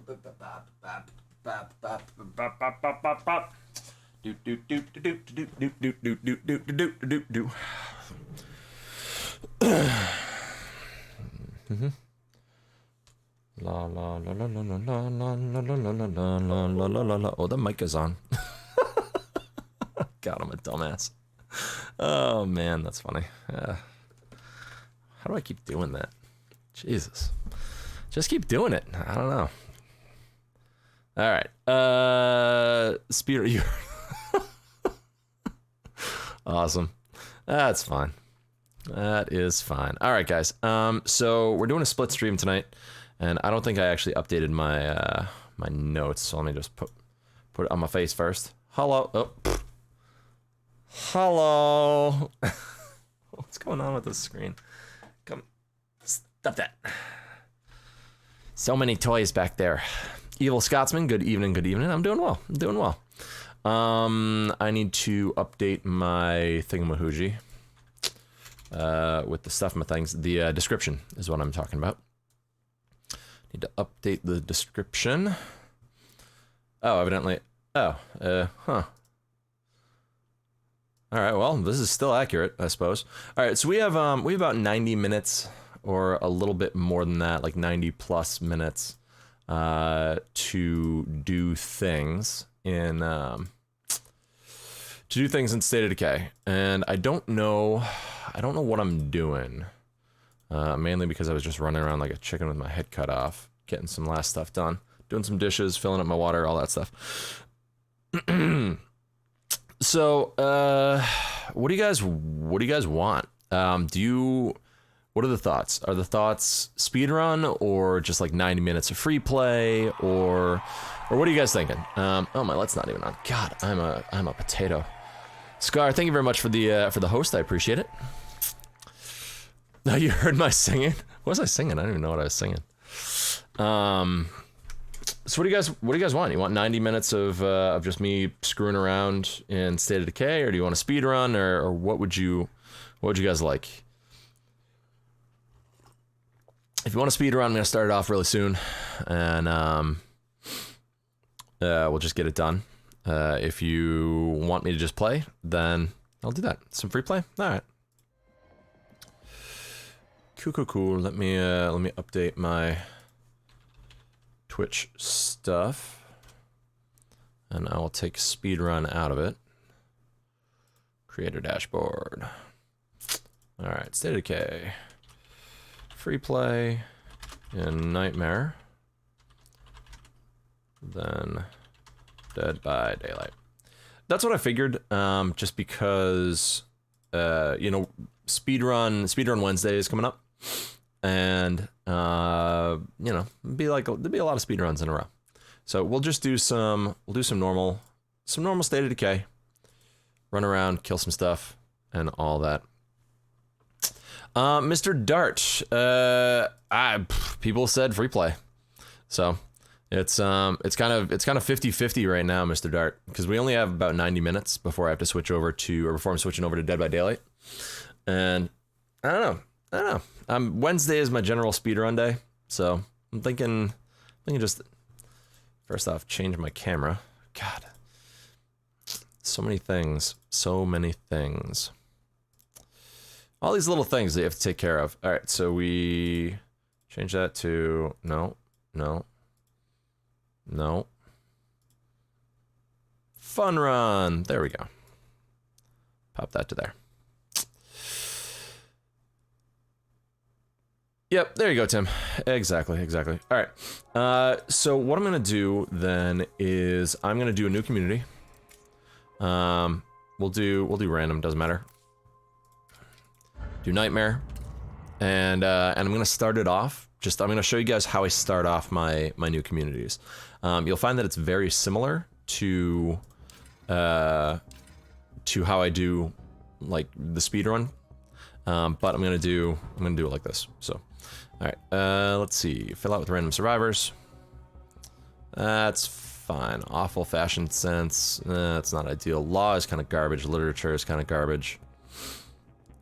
La la la la la la la la la la la la la la la. Oh, the mic is on. God, I'm a dumbass. Oh man, that's funny. How do I keep doing that? Jesus. Just keep doing it. I don't know. Alright. Speedy. Awesome. That's fine. That is fine. Alright, guys. So we're doing a split stream tonight, and I don't think I actually updated my my notes, so let me just put it on my face first. Hello. Oh. Hello. What's going on with this screen? Come. Stop that. So many toys back there. Evil Scotsman, good evening, good evening. I'm doing well. I'm doing well. I need to update my thingamahoogie with the stuff in my things. The description is what I'm talking about. Need to update the description. Oh, evidently. Oh, huh. All right, well, this is still accurate, I suppose. All right, so we have about 90 minutes or a little bit more than that, like 90 plus minutes to do things in State of Decay. And I don't know what I'm doing. Mainly because I was just running around like a chicken with my head cut off, getting some last stuff done, doing some dishes, filling up my water, all that stuff. So, what do you guys want? What are the thoughts? Are the thoughts speedrun or just like 90 minutes of free play, or what are you guys thinking? Oh, my light's not even on. God, I'm a potato. Scar, thank you very much for the host. I appreciate it. Now you heard my singing. What was I singing? I don't even know what I was singing. So what do you guys want? You want 90 minutes of just me screwing around in State of Decay, or do you want a speed run, or what would you guys like? If you want a speed run, I'm gonna start it off really soon, and we'll just get it done. If you want me to just play, then I'll do that. Some free play. All right. Cool. Let me update my Twitch stuff, and I will take speedrun out of it. Creator dashboard. All right, State of Decay. Free play in Nightmare. Then Dead by Daylight. That's what I figured, just because, you know, speedrun Wednesday is coming up. And, you know, there'll be a lot of speedruns in a row. So we'll just do some normal State of Decay. Run around, kill some stuff, and all that. Mr. Dart, people said free play. So it's kind of 50-50 right now, Mr. Dart, because we only have about 90 minutes before I have to switch over to, or before I'm switching over to Dead by Daylight. And I don't know. Wednesday is my general speedrun day, so I'm thinking just first off, change my camera. God, so many things. All these little things that you have to take care of. All right, so we change that to no. Fun run. There we go. Pop that to there. Yep, there you go, Tim. Exactly. All right. So what I'm gonna do then is I'm gonna do a new community. We'll do random. Doesn't matter. Do Nightmare, and I'm gonna start it off. I'm gonna show you guys how I start off my new communities. You'll find that it's very similar to how I do like the speedrun, but I'm gonna do it like this. So. Alright, let's see. Fill out with random survivors. That's fine. Awful fashion sense. That's not ideal. Law is kind of garbage. Literature is kind of garbage.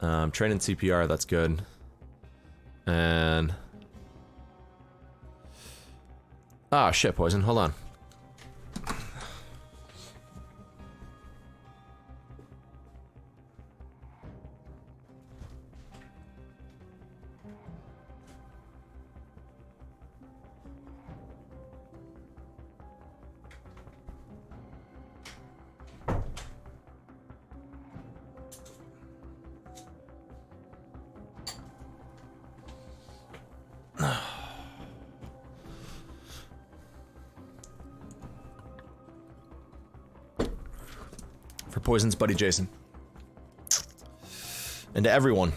Training CPR, that's good. And Ah, shit, poison. Hold on. For Poison's buddy Jason. And to everyone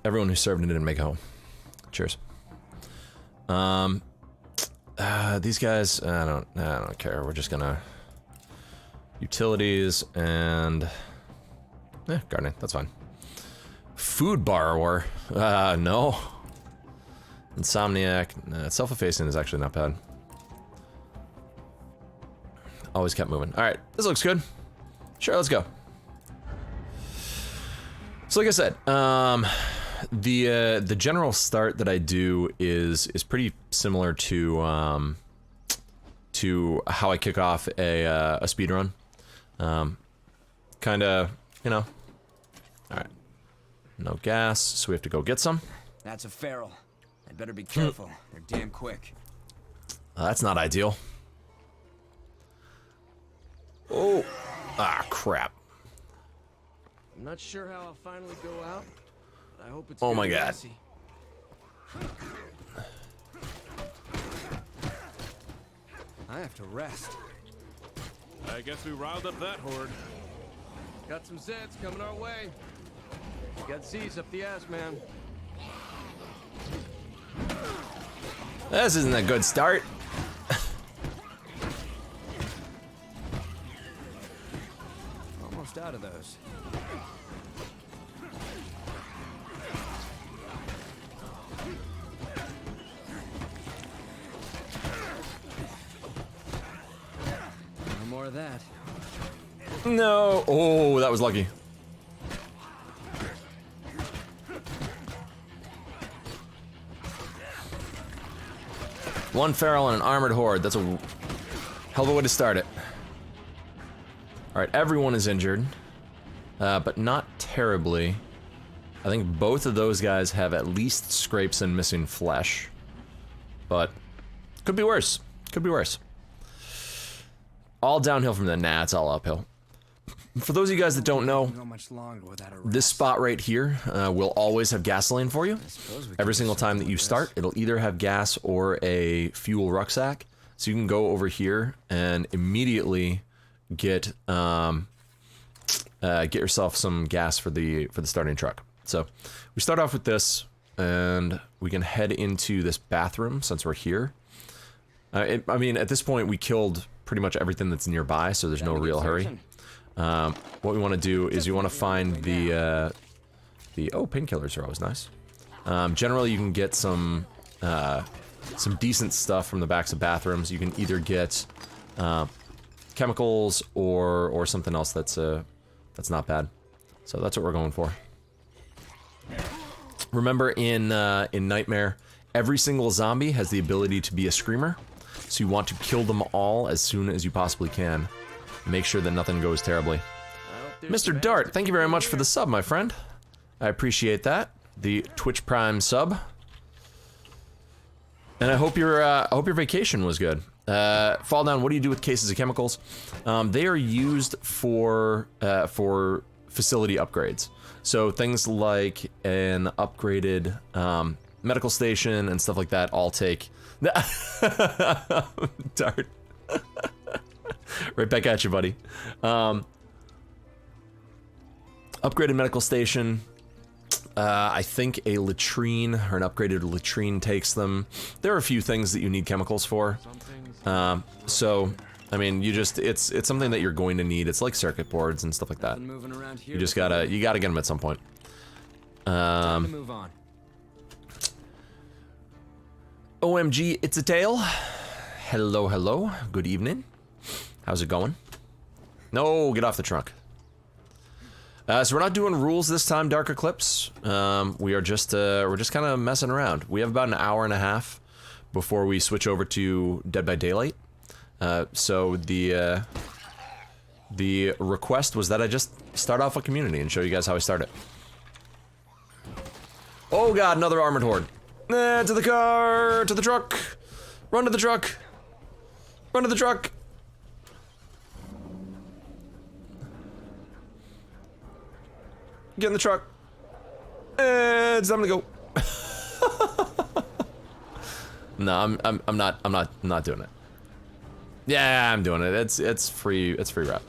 who served and didn't make it home. Cheers. These guys, I don't care. We're just gonna utilities and gardening. That's fine. Food borrower. No. Insomniac. Self-effacing is actually not bad. Always kept moving. All right, this looks good. Sure, let's go. So like I said, the general start that I do is pretty similar to how I kick off a speed run. Kind of, you know. All right, no gas, so we have to go get some. That's a feral. I'd better be careful. They're damn quick. That's not ideal. Oh, crap. I'm not sure how I'll finally go out, but I hope it's oh my god. Messy. I have to rest. I guess we riled up that horde. Got some Zeds coming our way. Got Z's up the ass, man. This isn't a good start. Almost out of those. No more of that. No. Oh, that was lucky. One feral and an armored horde. That's a hell of a way to start it. Alright, everyone is injured. But not terribly. I think both of those guys have at least scrapes and missing flesh. But could be worse. Could be worse. All downhill from there. Nah, it's all uphill. For those of you guys that don't know, this spot right here will always have gasoline for you. Every single time that you start, it'll either have gas or a fuel rucksack. So you can go over here and immediately get yourself some gas for the starting truck. So we start off with this, and we can head into this bathroom since we're here. I mean, at this point, we killed pretty much everything that's nearby, so there's no real hurry. What we want to do is you want to find the painkillers are always nice. Generally, you can get some decent stuff from the backs of bathrooms. You can either get chemicals or something else that's not bad. So that's what we're going for. Remember, in Nightmare, every single zombie has the ability to be a screamer. So you want to kill them all as soon as you possibly can. Make sure that nothing goes terribly. Mr. Dart, thank you very much for the sub, my friend. I appreciate that. The Twitch Prime sub. And I hope your vacation was good. Fall Down, what do you do with cases of chemicals? They are used for facility upgrades. So things like an upgraded medical station and stuff like that all take... Dart. Right back at you, buddy. Upgraded medical station. I think a latrine or an upgraded latrine takes them. There are a few things that you need chemicals for. So, I mean, it's something that you're going to need. It's like circuit boards and stuff like that. You just gotta get them at some point. OMG, it's a tale. Hello, hello. Good evening. How's it going? No, get off the trunk. So we're not doing rules this time, Dark Eclipse. We're just kind of messing around. We have about an hour and a half before we switch over to Dead by Daylight. So the request was that I just start off a community and show you guys how I start it. Oh god, another armored horde. To the car, to the truck. Run to the truck. Run to the truck. Get in the truck. It's time to go. No, I'm not doing it. Yeah, I'm doing it. It's free rep.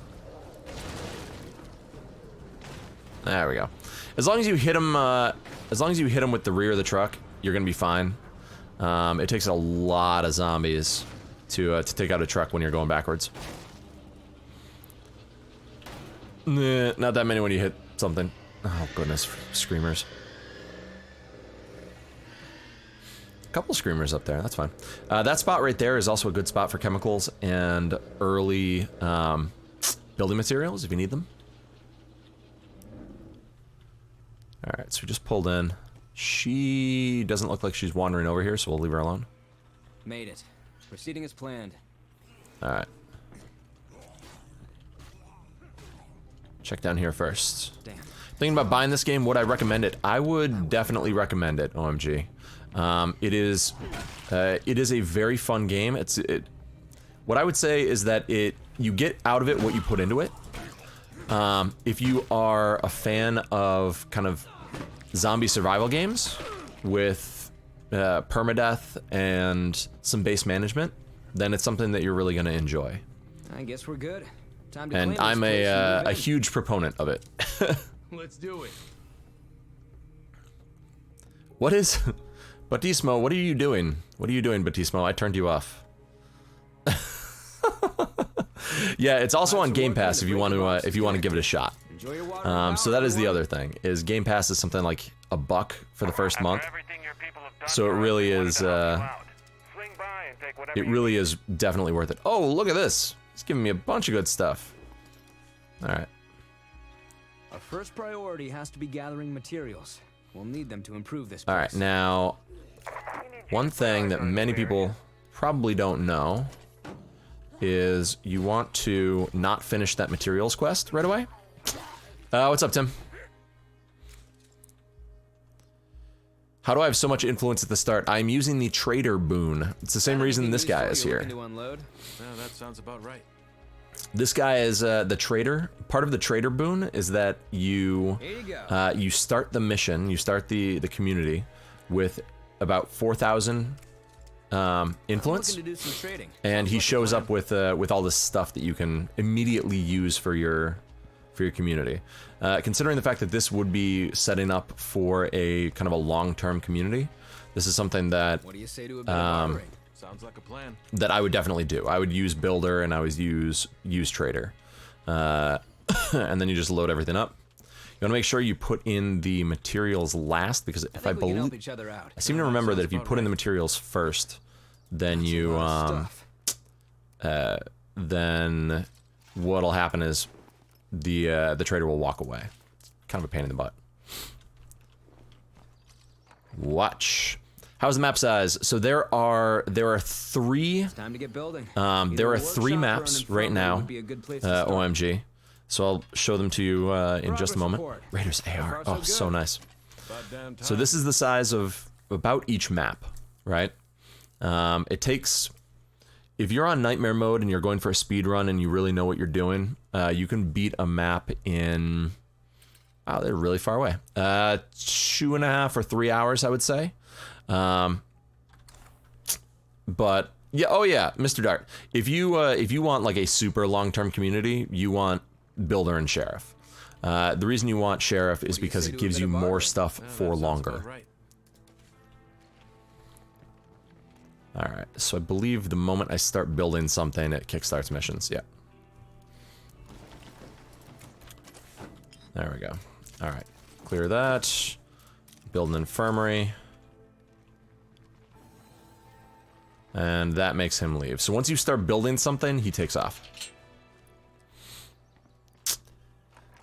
There we go. As long as you hit him with the rear of the truck, you're gonna be fine. It takes a lot of zombies to take out a truck when you're going backwards. Nah, not that many when you hit something. Oh goodness, screamers. A couple screamers up there, that's fine. That spot right there is also a good spot for chemicals and early building materials if you need them. Alright, so we just pulled in. She doesn't look like she's wandering over here, so we'll leave her alone. Made it. Proceeding as planned. Alright. Check down here first. Damn. Thinking about buying this game, would I recommend it? I would definitely recommend it, OMG. It is a very fun game. What I would say is that you get out of it what you put into it. If you are a fan of kind of zombie survival games with permadeath and some base management, then it's something that you're really going to enjoy. I guess we're good. Time to And I'm a huge proponent of it. Let's do it. What is... Batismo, what are you doing? What are you doing, Batismo? I turned you off. Yeah, it's also on Game Pass if you want to give it a shot. So that is the other thing, is Game Pass is something like $1 for the first month. So it really is definitely worth it. Oh, look at this. It's giving me a bunch of good stuff. All right. Our first priority has to be gathering materials. We'll need them to improve this place. All right, now one thing that many people probably don't know is you want to not finish that materials quest right away. What's up, Tim? How do I have so much influence at the start? I'm using the trader boon. It's the same reason this guy is here. Yeah, that sounds about right. This guy is the trader. Part of the trader boon is that you start the mission, you start the community with about 4,000 influence, and he shows up with all this stuff that you can immediately use for your community. Considering the fact that this would be setting up for a kind of a long-term community, this is something that what do you say to a bit of bartering? Sounds like a plan. That I would definitely do. I would use builder and I would use trader, and then you just load everything up. You want to make sure you put in the materials last, because if I believe, I seem to remember that if you put in the materials first, then you then what'll happen is the trader will walk away. It's kind of a pain in the butt. Watch. How's the map size? So there are 3. It's time to get building. There are 3 maps right now. OMG. So I'll show them to you in just a moment. Raiders AR. Oh, so nice. So this is the size of about each map, right? It takes, if you're on nightmare mode and you're going for a speed run and you really know what you're doing, you can beat a map in, wow, they're really far away. 2.5 or 3 hours, I would say. But yeah, oh yeah, Mr. Dart. If you want like a super long-term community, you want Builder and Sheriff. The reason you want Sheriff is because it gives you more stuff for longer. All right, so I believe the moment I start building something, it kickstarts missions. Yeah. There we go. All right, clear that. Build an infirmary. And that makes him leave. So once you start building something, he takes off.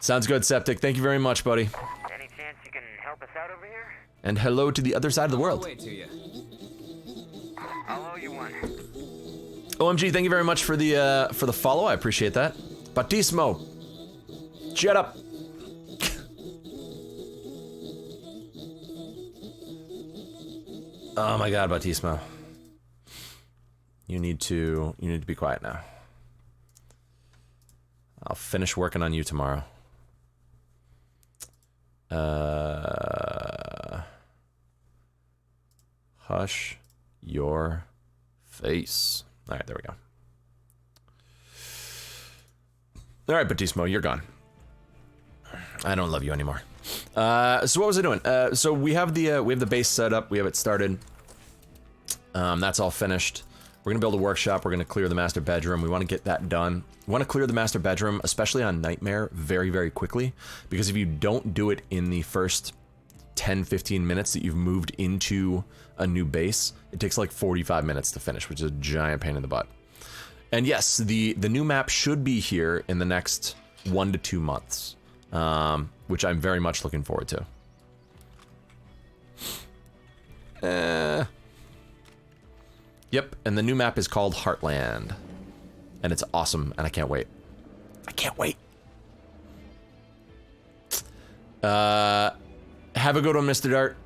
Sounds good, Septic. Thank you very much, buddy. Any chance you can help us out over here? And hello to the other side of the world. Wait to you. OMG, thank you very much for the follow. I appreciate that. Batismo, shut up. Oh my God, Batismo. You need to be quiet now. I'll finish working on you tomorrow. Hush your face. All right, there we go. All right, Batismo, you're gone. I don't love you anymore. So what was I doing? So we have the base set up. We have it started. That's all finished. We're gonna build a workshop. We're gonna clear the master bedroom. We want to get that done. We want to clear the master bedroom, especially on Nightmare, very, very quickly. Because if you don't do it in the first 10-15 minutes that you've moved into a new base, it takes like 45 minutes to finish, which is a giant pain in the butt. And yes, the new map should be here in the next 1 to 2 months, which I'm very much looking forward to. Yep, and the new map is called Heartland. And it's awesome, and I can't wait. I can't wait. Have a good one, Mr. Dart.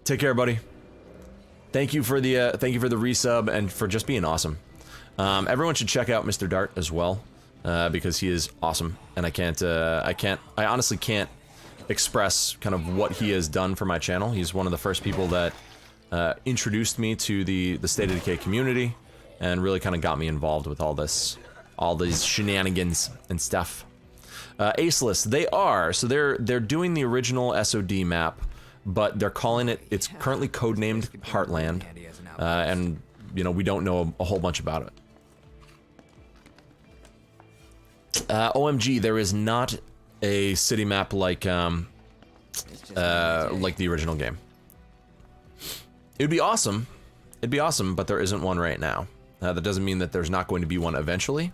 Take care, buddy. Thank you for the resub and for just being awesome. Everyone should check out Mr. Dart as well, because he is awesome, and I honestly can't express kind of what he has done for my channel. He's one of the first people that introduced me to the State of Decay community, and really kind of got me involved with all these shenanigans and stuff. Aceless, they're doing the original SOD map, but they're calling it's currently codenamed Heartland, and you know, we don't know a whole bunch about it. OMG, there is not a city map like the original game. It'd be awesome, but there isn't one right now. That doesn't mean that there's not going to be one eventually.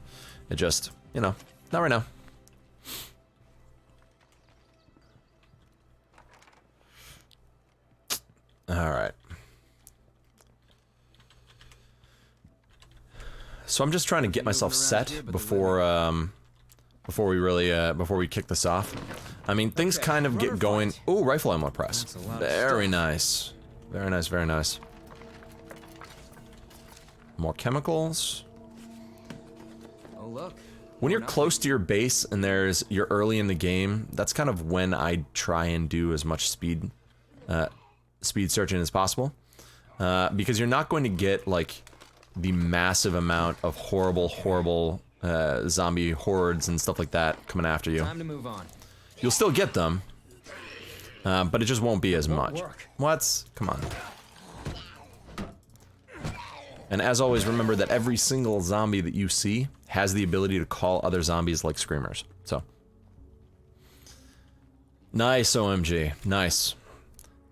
It just, you know, not right now. All right. So I'm just trying to get myself set before we kick this off. I mean, things kind of get going. Ooh, rifle ammo press. Very nice. Very nice, very nice. More chemicals. Oh, look. When you're close to your base and you're early in the game, that's kind of when I try and do as much speed searching as possible. Because you're not going to get, like, the massive amount of horrible zombie hordes and stuff like that coming after you. Time to move on. You'll still get them, but it just won't be as much. What? Come on. And as always, remember that every single zombie that you see has the ability to call other zombies like screamers. So. Nice, OMG. Nice.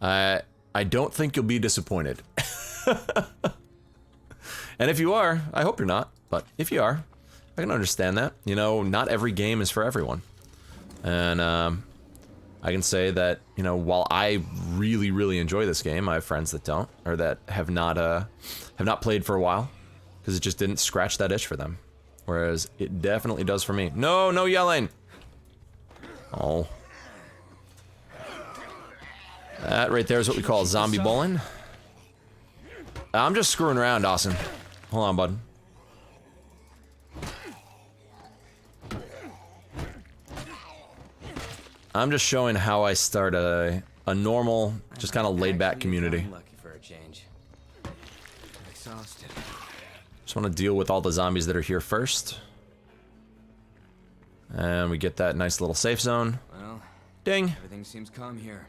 I don't think you'll be disappointed. And if you are, I hope you're not, but if you are, I can understand that. You know, not every game is for everyone. And I can say that, you know, while I really, really enjoy this game, I have friends that don't, or that have not played for a while, because it just didn't scratch that itch for them. Whereas it definitely does for me. No, no yelling! Oh. That right there is what we call zombie bowling. I'm just screwing around, Dawson. Hold on, bud. I'm just showing how I start a normal, just kind of laid-back community. Lucky for a change. Exhausted. Just want to deal with all the zombies that are here first. And we get that nice little safe zone. Well, ding. Everything seems calm here.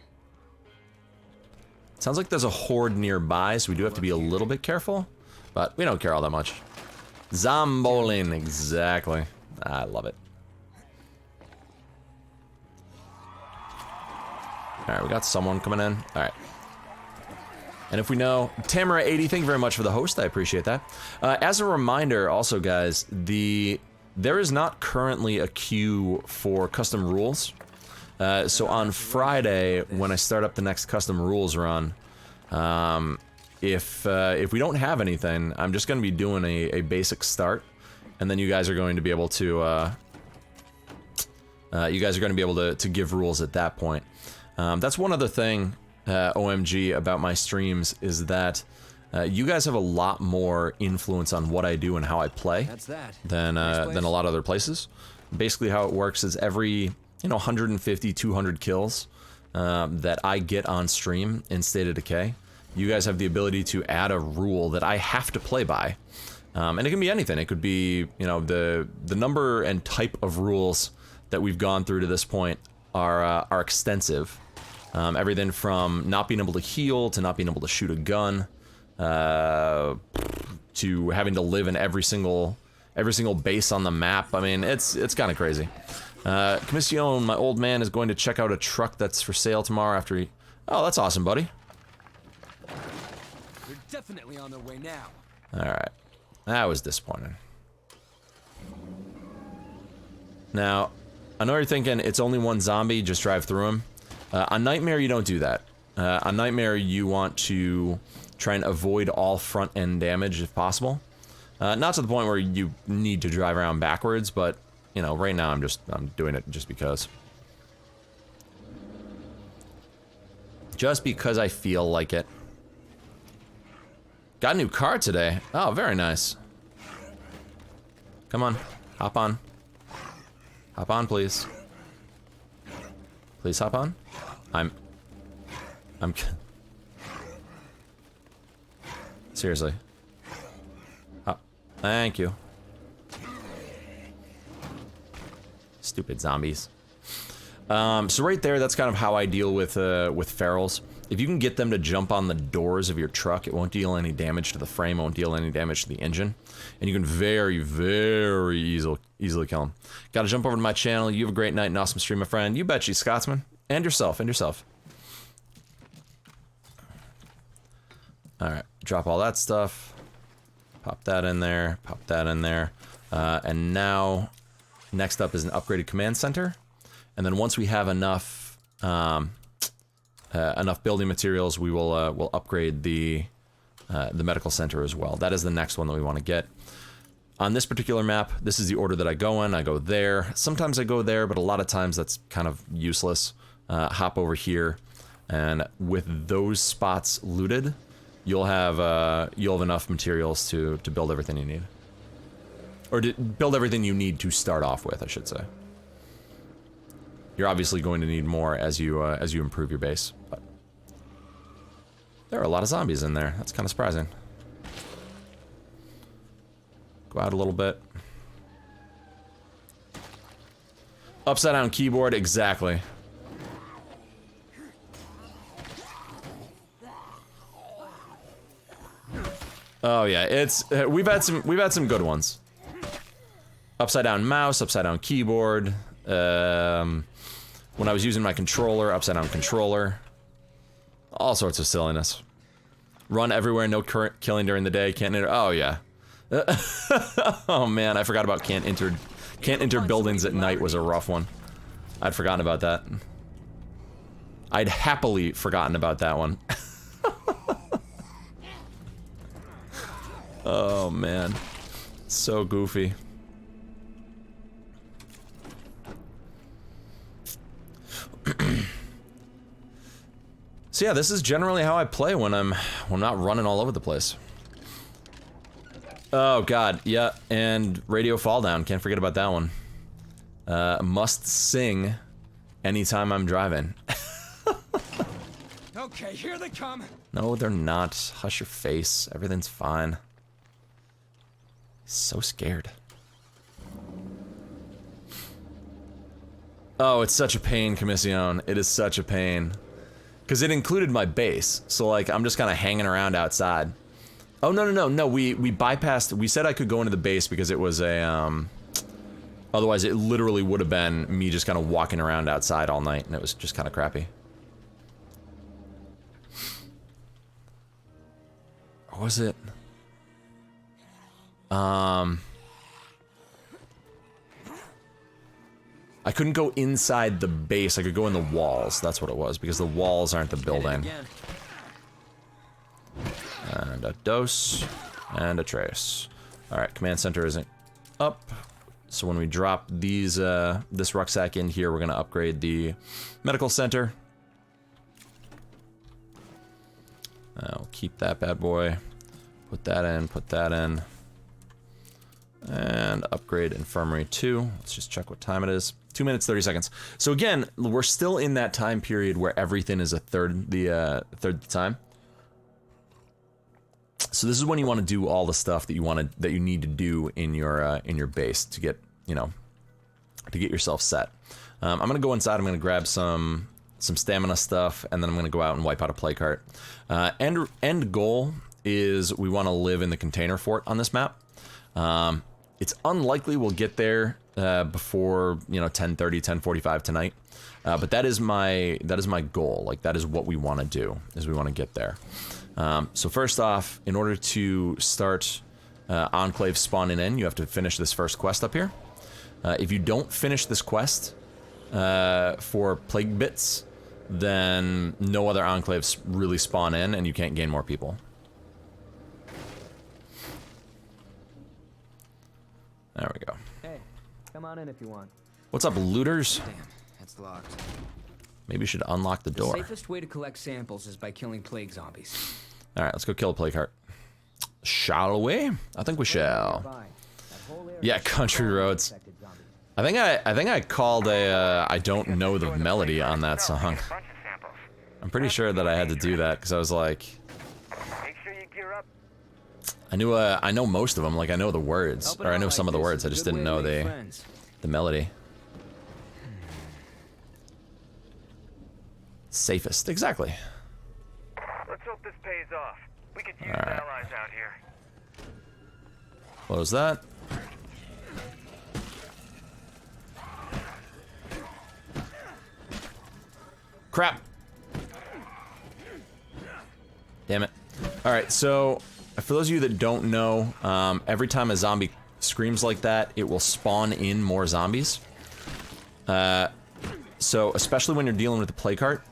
Sounds like there's a horde nearby, so we do have to be a little bit careful. But we don't care all that much. Zomboling, exactly. I love it. Alright, we got someone coming in. Alright. And if we know, Tamara80, thank you very much for the host, I appreciate that. As a reminder, also guys, there is not currently a queue for custom rules. So on Friday, when I start up the next custom rules run, if we don't have anything, I'm just going to be doing a basic start, and then you guys are going to be able to to give rules at that point. That's one other thing, OMG, about my streams is that you guys have a lot more influence on what I do and how I play than a lot of other places. Basically, how it works is every 150, 200 kills that I get on stream in State of Decay, you guys have the ability to add a rule that I have to play by. And it can be anything. It could be, the number and type of rules that we've gone through to this point are extensive. Everything from not being able to heal, to not being able to shoot a gun, to having to live in every single base on the map. I mean, it's kind of crazy. Commission, my old man, is going to check out a truck that's for sale tomorrow after he... Oh, that's awesome, buddy. They're definitely on their way now. Alright. That was disappointing. Now, I know you're thinking, it's only one zombie, just drive through him. On Nightmare, you don't do that. On Nightmare, you want to try and avoid all front-end damage if possible. Not to the point where you need to drive around backwards, but, right now I'm doing it just because. Just because I feel like it. Got a new car today. Oh, very nice. Come on, hop on. Hop on, please. Please hop on. I'm seriously. Oh, thank you. Stupid zombies. So right there, that's kind of how I deal with ferals. If you can get them to jump on the doors of your truck, it won't deal any damage to the frame, it won't deal any damage to the engine. And you can very, very easily kill them. Gotta jump over to my channel. You have a great night and awesome stream, my friend. You bet you, Scotsman. And yourself, Alright, drop all that stuff. Pop that in there, pop that in there. And now, next up is an upgraded command center. And then once we have enough enough building materials, we will we'll upgrade the medical center as well. That is the next one that we want to get. On this particular map, this is the order that I go in. I go there. Sometimes I go there, but a lot of times that's kind of useless. Hop over here, and with those spots looted, you'll have enough materials to build everything you need, or to build everything you need to start off with, I should say. You're obviously going to need more as you improve your base, but there are a lot of zombies in there. That's kind of surprising. Go out a little bit. Upside down keyboard, exactly. Oh yeah, it's we've had some good ones. Upside down mouse, upside down keyboard. When I was using my controller, upside down controller. All sorts of silliness. Run everywhere, no current killing during the day, can't enter. Oh yeah. Oh man, I forgot about can't enter buildings at night was a rough one. I'd forgotten about that. I'd happily forgotten about that one. Oh man, so goofy. So yeah, this is generally how I play when I'm not running all over the place. Oh god, yeah, and radio fall down, can't forget about that one. Must sing anytime I'm driving. Okay, here they come. No, they're not. Hush your face. Everything's fine. So scared. Oh, it's such a pain, Commission. It is such a pain. Because it included my base, so like, I'm just kind of hanging around outside. Oh, no, we bypassed, we said I could go into the base because it was a, otherwise it literally would have been me just kind of walking around outside all night, and it was just kind of crappy. Or was it? I couldn't go inside the base, I could go in the walls, that's what it was, because the walls aren't the building. and a dose, and a trace. All right, command center isn't up. So when we drop these, this rucksack in here, we're gonna upgrade the medical center. I'll keep that bad boy. Put that in. And upgrade infirmary 2. Let's just check what time it is. 2 minutes, 30 seconds. So again, we're still in that time period where everything is a third the time. So this is when you want to do all the stuff that you need to do in your base to get, you know, to get yourself set. I'm gonna go inside. I'm gonna grab some stamina stuff, and then I'm gonna go out and wipe out a play cart. End goal is we want to live in the container fort on this map. It's unlikely we'll get there before, you know, 10:30, 10:45 tonight. But that is my goal. Like, that is what we want to do, is we want to get there. So first off, in order to start Enclave spawning in, you have to finish this first quest up here. If you don't finish this quest for Plague Bits, then no other Enclaves really spawn in, and you can't gain more people. There we go. Hey, come on in if you want. What's up, looters? Damn, it's locked. Maybe you should unlock the door. The safest way to collect samples is by killing plague zombies. All right, let's go kill a plague heart. Shall we? I think we shall. Yeah, country roads. I think I called a I don't know the melody on that song. I'm pretty sure that I had to do that because I was like, I know most of them. Like, I know the words, or I know some of the words. I just didn't know the melody. Safest, exactly. Let's hope this pays off. We could use allies out here. Close that. Crap. Damn it. Alright, so for those of you that don't know, every time a zombie screams like that, it will spawn in more zombies. So especially when you're dealing with the plague cart,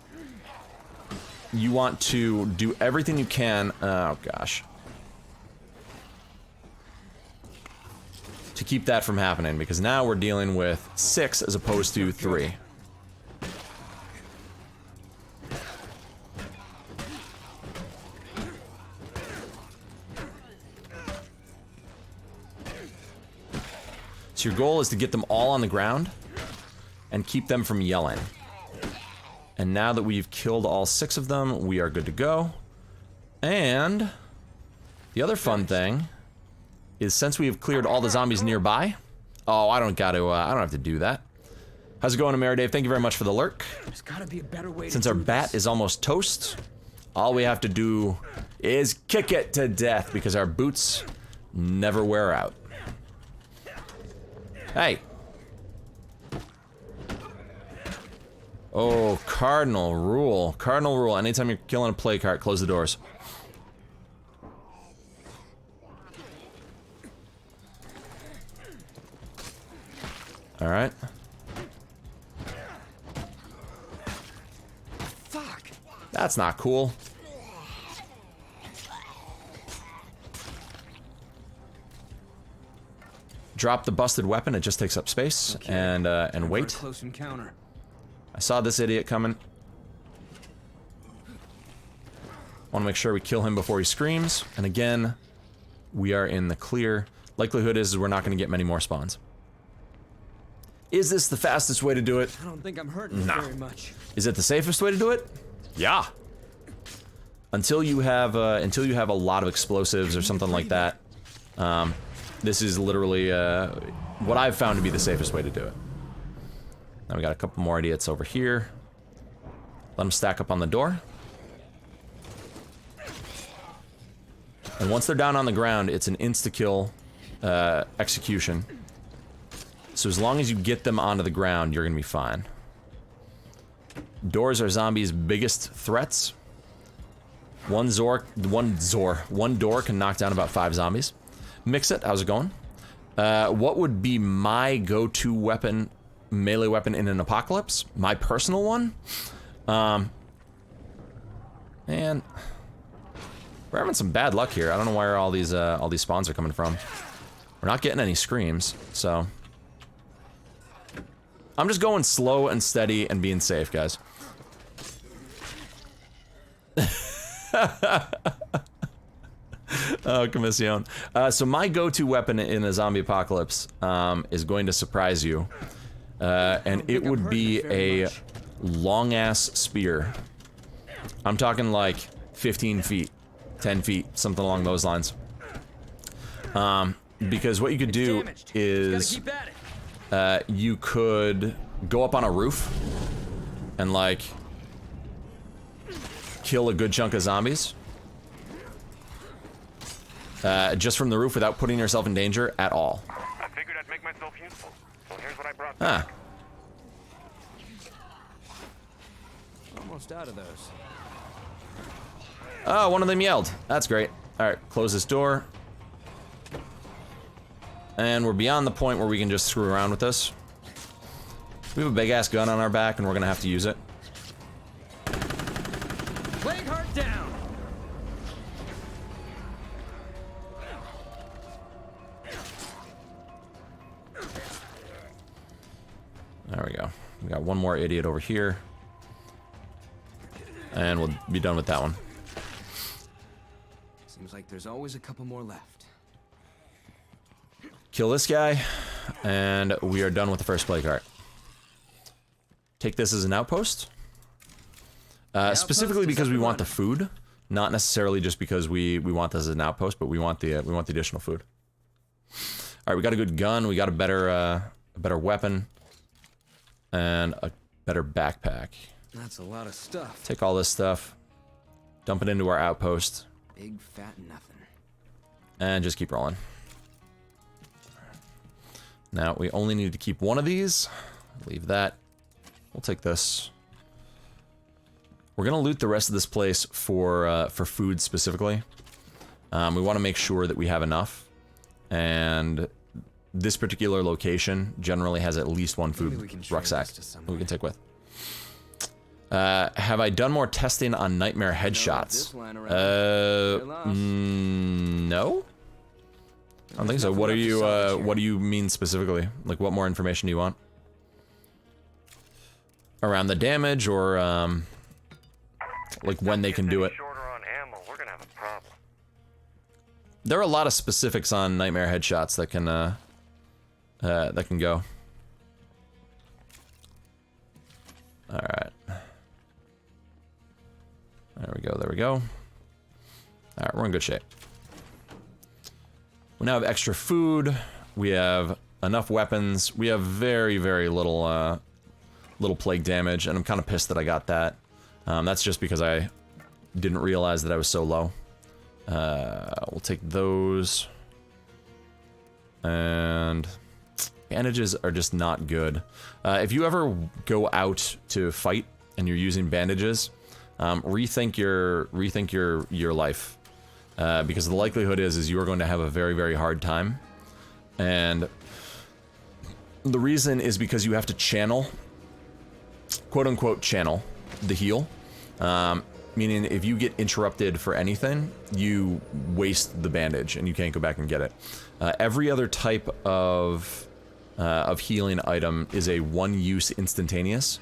you want to do everything you can, oh gosh, to keep that from happening, because now we're dealing with 6 as opposed to 3. So your goal is to get them all on the ground and keep them from yelling. And now that we've killed all 6 of them, we are good to go. And the other fun thing is, since we have cleared all the zombies nearby, oh, I don't have to do that. How's it going, Ameri Dave? Thank you very much for the lurk. There's gotta be a better way. Since our bat is almost toast, all we have to do is kick it to death, because our boots never wear out. Hey. Oh, cardinal rule. Cardinal rule. Anytime you're killing a plague cart, close the doors. Alright. Fuck. That's not cool. Drop the busted weapon, it just takes up space, okay. And wait. Close encounter. I saw this idiot coming. Want to make sure we kill him before he screams. And again, we are in the clear. Likelihood is we're not going to get many more spawns. Is this the fastest way to do it? I don't think I'm hurting very much. Is it the safest way to do it? Yeah. Until you have a lot of explosives or something like that. This is literally what I've found to be the safest way to do it. Now we got a couple more idiots over here. Let them stack up on the door. And once they're down on the ground, it's an insta-kill execution. So as long as you get them onto the ground, you're gonna be fine. Doors are zombies' biggest threats. One door can knock down about 5 zombies. Mix it, how's it going? What would be my go-to weapon, melee weapon in an apocalypse? My personal one? Man. We're having some bad luck here. I don't know where all these spawns are coming from. We're not getting any screams, so I'm just going slow and steady and being safe, guys. Oh, commission. So my go-to weapon in a zombie apocalypse is going to surprise you, and it would be a long-ass spear. I'm talking like 15 feet, 10 feet, something along those lines. Because what you could do is you could go up on a roof and like kill a good chunk of zombies. Just from the roof without putting yourself in danger at all. I figured I'd make myself useful, so here's what I brought Huh. back. Almost out of those. Oh, one of them yelled. That's great. Alright, close this door. And we're beyond the point where we can just screw around with this. We have a big-ass gun on our back, and we're gonna have to use it. Plague heart down. There we go. We got one more idiot over here. And we'll be done with that one. Seems like there's always a couple more left. Kill this guy, and we are done with the first plague heart. Take this as an outpost. Specifically because we want the food, not necessarily just because we want this as an outpost, but we want the additional food. All right, we got a good gun, we got a better weapon, and a better backpack. That's a lot of stuff. Take all this stuff, dump it into our outpost, Big fat nothing. and just keep rolling. Now, we only need to keep one of these. Leave that. We'll take this. We're gonna loot the rest of this place for food specifically. We want to make sure that we have enough. And this particular location generally has at least one food rucksack that we can take with. Have I done more testing on nightmare headshots? No? I don't think so. What do you mean specifically? Like, what more information do you want? Around the damage, or, like when they can do it? Shorter on ammo, we're gonna have a problem. There are a lot of specifics on nightmare headshots that can go. Alright. There we go, there we go. Alright, we're in good shape. We now have extra food, we have enough weapons, we have very, very little, little plague damage, and I'm kind of pissed that I got that. That's just because I didn't realize that I was so low. We'll take those. And bandages are just not good. If you ever go out to fight and you're using bandages, rethink your life. Because the likelihood is you are going to have a very, very hard time. And the reason is because you have to channel, quote-unquote channel, the heal. Meaning if you get interrupted for anything, you waste the bandage and you can't go back and get it. Every other type of healing item is a one-use instantaneous.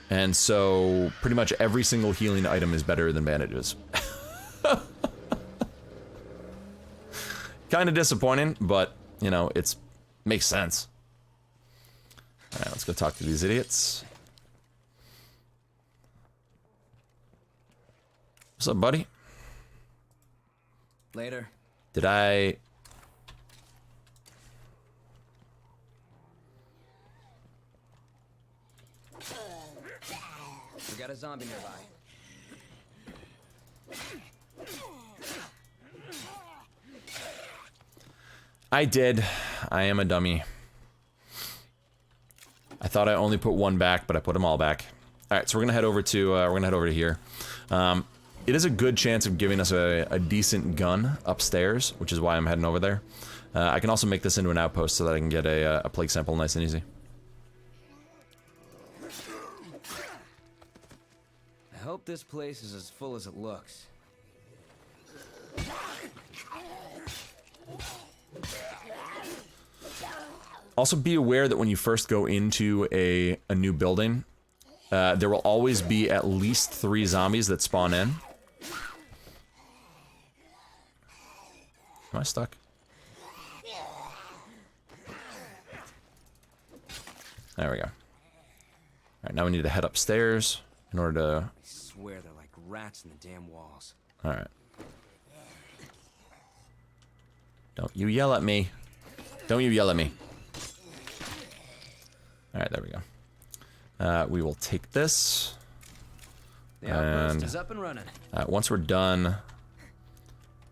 And so pretty much every single healing item is better than bandages. Kind of disappointing, but, you know, it's makes sense. Alright, let's go talk to these idiots. What's up, buddy? Later. Did I... We got a zombie nearby. I did. I am a dummy. I thought I only put one back, but I put them all back. All right, so we're gonna head over to here. It is a good chance of giving us a decent gun upstairs, which is why I'm heading over there. I can also make this into an outpost so that I can get a plague sample nice and easy. I hope this place is as full as it looks. Also be aware that when you first go into a new building, there will always be at least 3 zombies that spawn in. Am I stuck? There we go. Alright, now we need to head upstairs in order to... I swear they're like rats in the damn walls. Alright. Don't you yell at me. Don't you yell at me. Alright, there we go. We will take this. The outpost And is up and running. once we're done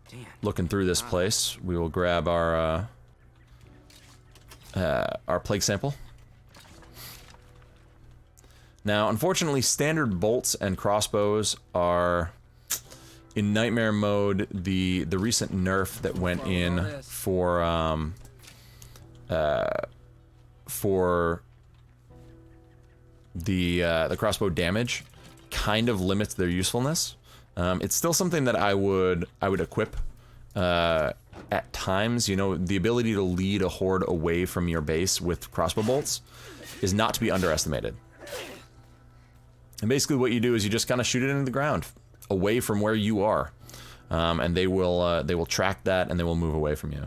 Damn. looking through this place, we will grab our plague sample. Now, unfortunately, standard bolts and crossbows are in nightmare mode. The recent nerf that went in for the crossbow damage kind of limits their usefulness. It's still something that I would equip at times. You know, the ability to lead a horde away from your base with crossbow bolts is not to be underestimated. And basically what you do is you just kind of shoot it into the ground, away from where you are. And they will track that and they will move away from you.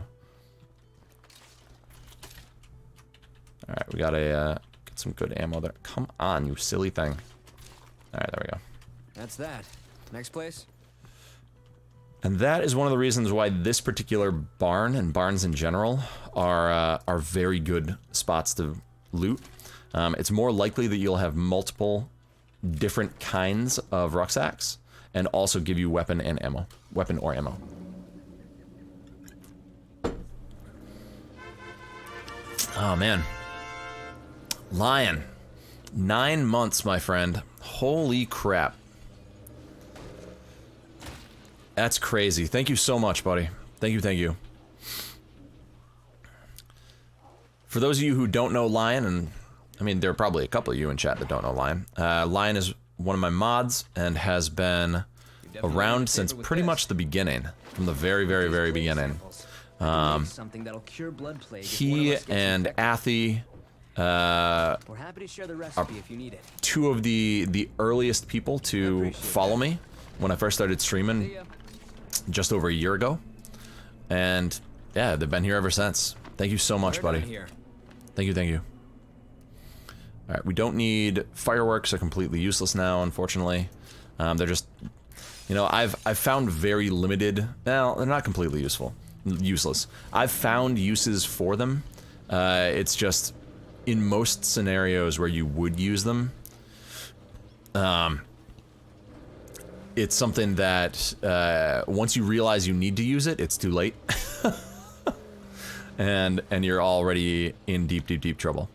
Alright, we gotta get some good ammo there. Come on, you silly thing. Alright, there we go. That's that. Next place? And that is one of the reasons why this particular barn, and barns in general, are very good spots to loot. It's more likely that you'll have multiple different kinds of rucksacks, and also give you weapon or ammo. Oh man. Lion. 9 months, my friend. Holy crap. That's crazy. Thank you so much, buddy. Thank you, thank you. For those of you who don't know Lion, and I mean, there are probably a couple of you in chat that don't know Lion. Lion is one of my mods and has been around since pretty much the beginning, from the very, very, very beginning. Something that'll cure blood plague. He and Athy, We're happy to share the recipe if you need it. 2 of the earliest people to follow me when I first started streaming just over a year ago. And yeah, they've been here ever since. Thank you so much, buddy. Thank you, thank you. Alright, we don't need fireworks. They're completely useless now, unfortunately. They're just, you know, I've found very limited. Well, they're not completely useless. I've found uses for them. It's just in most scenarios where you would use them, it's something that once you realize you need to use it, it's too late. and you're already in deep, deep, deep trouble.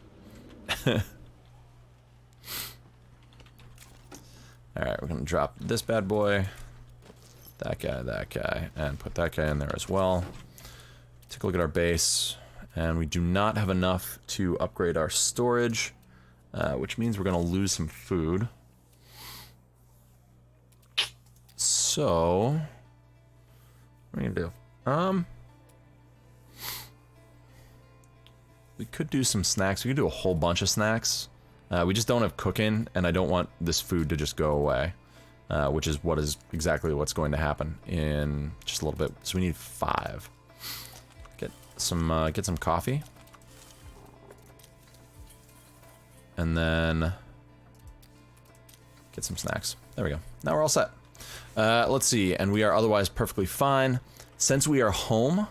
Alright, we're gonna drop this bad boy, that guy, and put that guy in there as well. Take a look at our base, and we do not have enough to upgrade our storage, which means we're gonna lose some food. So, what are we gonna do? We could do some snacks. We could do a whole bunch of snacks. We just don't have cooking, and I don't want this food to just go away, which is exactly what's going to happen in just a little bit. So we need 5. Get some coffee, and then get some snacks. There we go. Now we're all set. Let's see, and we are otherwise perfectly fine. Since we are home,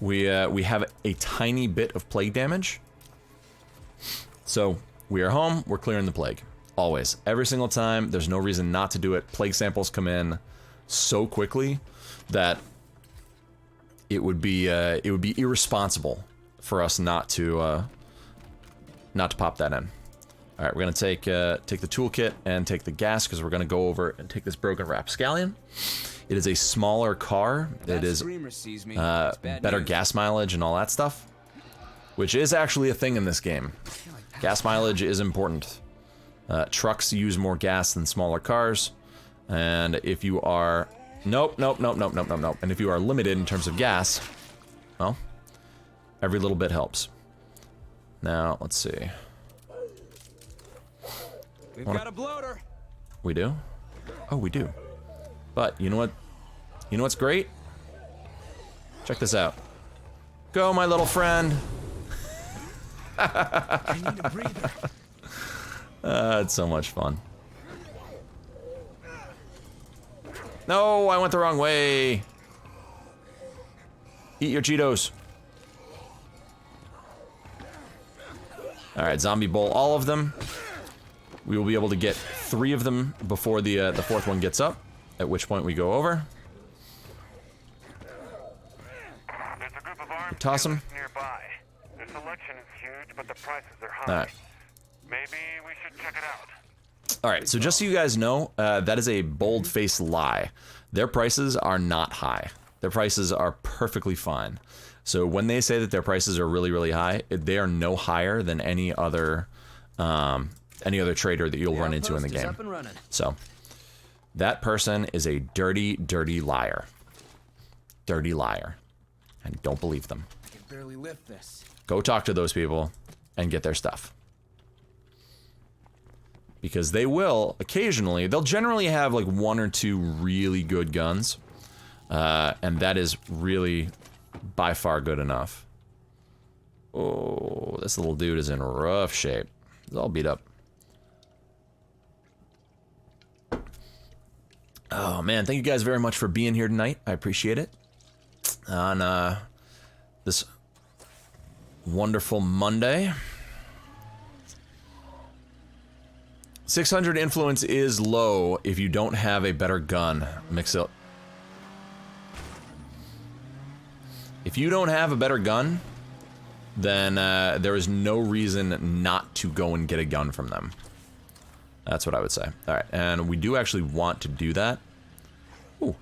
we have a tiny bit of plague damage. So, we are home, we're clearing the plague. Always. Every single time, there's no reason not to do it. Plague samples come in so quickly that it would be irresponsible for us not to pop that in. Alright, we're gonna take the toolkit and take the gas, because we're gonna go over and take this broken rapscallion. It is a smaller car. It is better gas mileage and all that stuff, which is actually a thing in this game. Gas mileage is important. Trucks use more gas than smaller cars, and if you are... Nope. And if you are limited in terms of gas, well, Every little bit helps. Now, let's see. We've got a bloater. We do? Oh, we do. But, you know what? You know what's great? Check this out. Go, my little friend. I need a breather. It's so much fun. No, I went the wrong way. Eat your Cheetos. Alright, zombie bowl all of them. We will be able to get 3 of them before the 4th one gets up, at which point we go over. There's a group of armed Toss 'em. dealers nearby. The selection is huge, but the prices are high. Alright. Maybe we should check it out. Alright, so just so you guys know, that is a bold-faced lie. Their prices are not high. Their prices are perfectly fine. So when they say that their prices are really, really high, they are no higher than any other trader that you'll run into in the game. Up and running. So, that person is a dirty, dirty liar. Dirty liar. And don't believe them. I can barely lift this. Go talk to those people and get their stuff. Because they will, occasionally, they'll generally have like 1 or 2 really good guns. And that is really, by far, good enough. Oh, this little dude is in rough shape. He's all beat up. Oh man, thank you guys very much for being here tonight. I appreciate it. On this wonderful Monday. 600 influence is low if you don't have a better gun. Mix it. If you don't have a better gun, then there is no reason not to go and get a gun from them. That's what I would say. Alright, and we do actually want to do that. Ooh.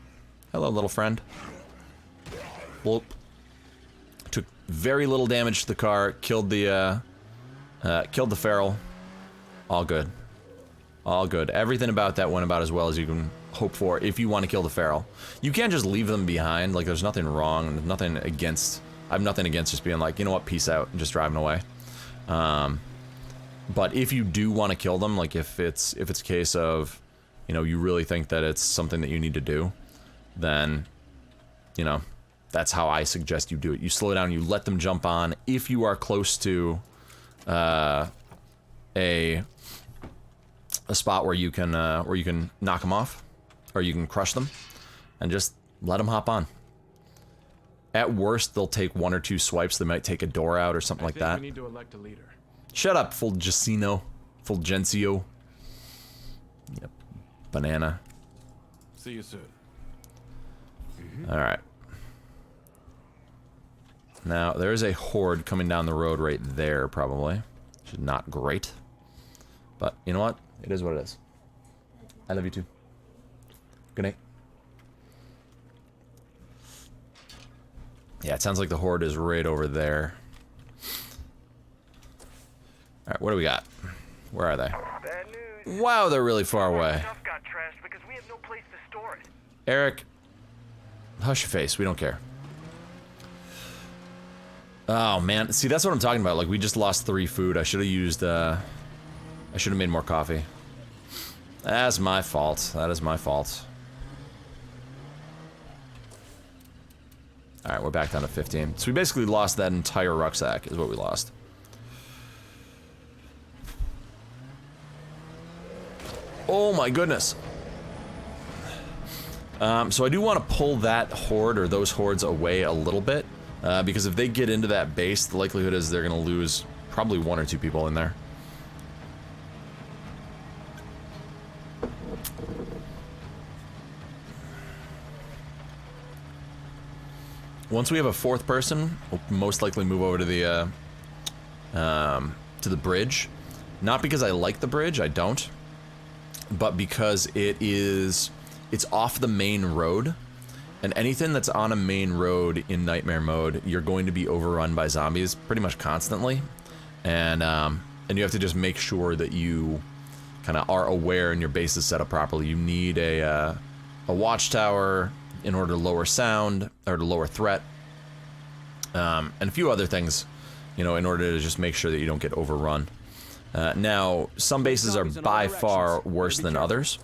Hello, little friend. Whoop. Took very little damage to the car, killed the feral. All good. All good. Everything about that went about as well as you can hope for if you want to kill the feral. You can't just leave them behind, like there's nothing wrong, there's nothing against... I have nothing against just being like, you know what, peace out, and just driving away. But if you do want to kill them, like if it's a case of, you know, you really think that it's something that you need to do, then, you know, that's how I suggest you do it. You slow down, you let them jump on. If you are close to a spot where you can knock them off, or you can crush them, and just let them hop on. At worst, they'll take 1 or 2 swipes. They might take a door out or something like that. We need to elect a leader. Shut up, Fulgencio. Yep. Banana. See you soon. Alright. Now, there's a horde coming down the road right there, probably. Which is not great. But, you know what? It is what it is. I love you too. Good night. Yeah, it sounds like the horde is right over there. Alright, what do we got? Where are they? Bad news. Wow, they're really far Our away. stuff got trashed because we have no place to store it. Eric, hush your face. We don't care. Oh, man. See, that's what I'm talking about. Like, we just lost 3 food. I should have used, I should have made more coffee. That's my fault. That is my fault. Alright, we're back down to 15. So we basically lost that entire rucksack, is what we lost. Oh my goodness. So I do want to pull that horde, or those hordes, away a little bit. Because if they get into that base, the likelihood is they're going to lose probably 1 or 2 people in there. Once we have a 4th person, we'll most likely move over to the bridge. Not because I like the bridge, I don't. But because it's off the main road. And anything that's on a main road in Nightmare mode, you're going to be overrun by zombies pretty much constantly. And you have to just make sure that you kind of are aware and your base is set up properly. You need a watchtower in order to lower sound, or to lower threat. and a few other things, you know, in order to just make sure that you don't get overrun. Now, some bases are by far worse than others.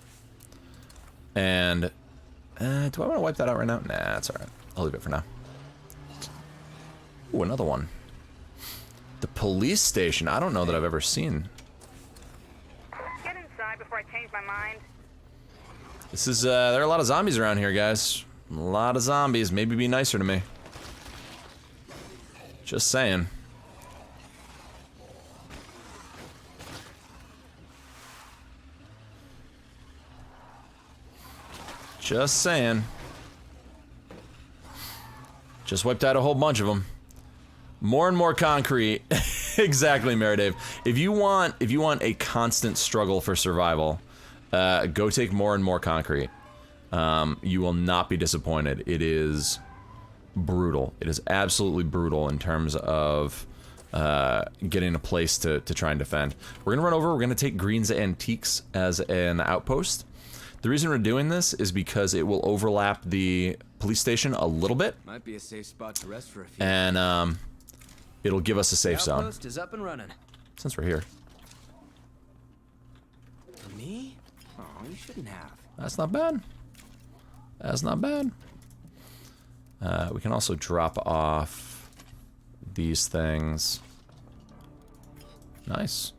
And, do I want to wipe that out right now? Nah, that's alright. I'll leave it for now. Ooh, another one. The police station. I don't know that I've ever seen. Get inside before I change my mind. This is, there are a lot of zombies around here, guys. A lot of zombies. Maybe be nicer to me. Just saying. Just saying. Just wiped out a whole bunch of them. More and more concrete. Exactly, Maridave. If you want a constant struggle for survival, go take more and more concrete. You will not be disappointed. It is brutal. It is absolutely brutal in terms of getting a place to try and defend. We're gonna run over. We're gonna take Green's Antiques as an outpost. The reason we're doing this is because it will overlap the police station a little bit. Might be a safe spot to rest for a few. And it'll give us a safe zone. Outpost is up and running. Since we're here. For me? Oh, you shouldn't have. That's not bad. That's not bad. We can also drop off these things. Nice.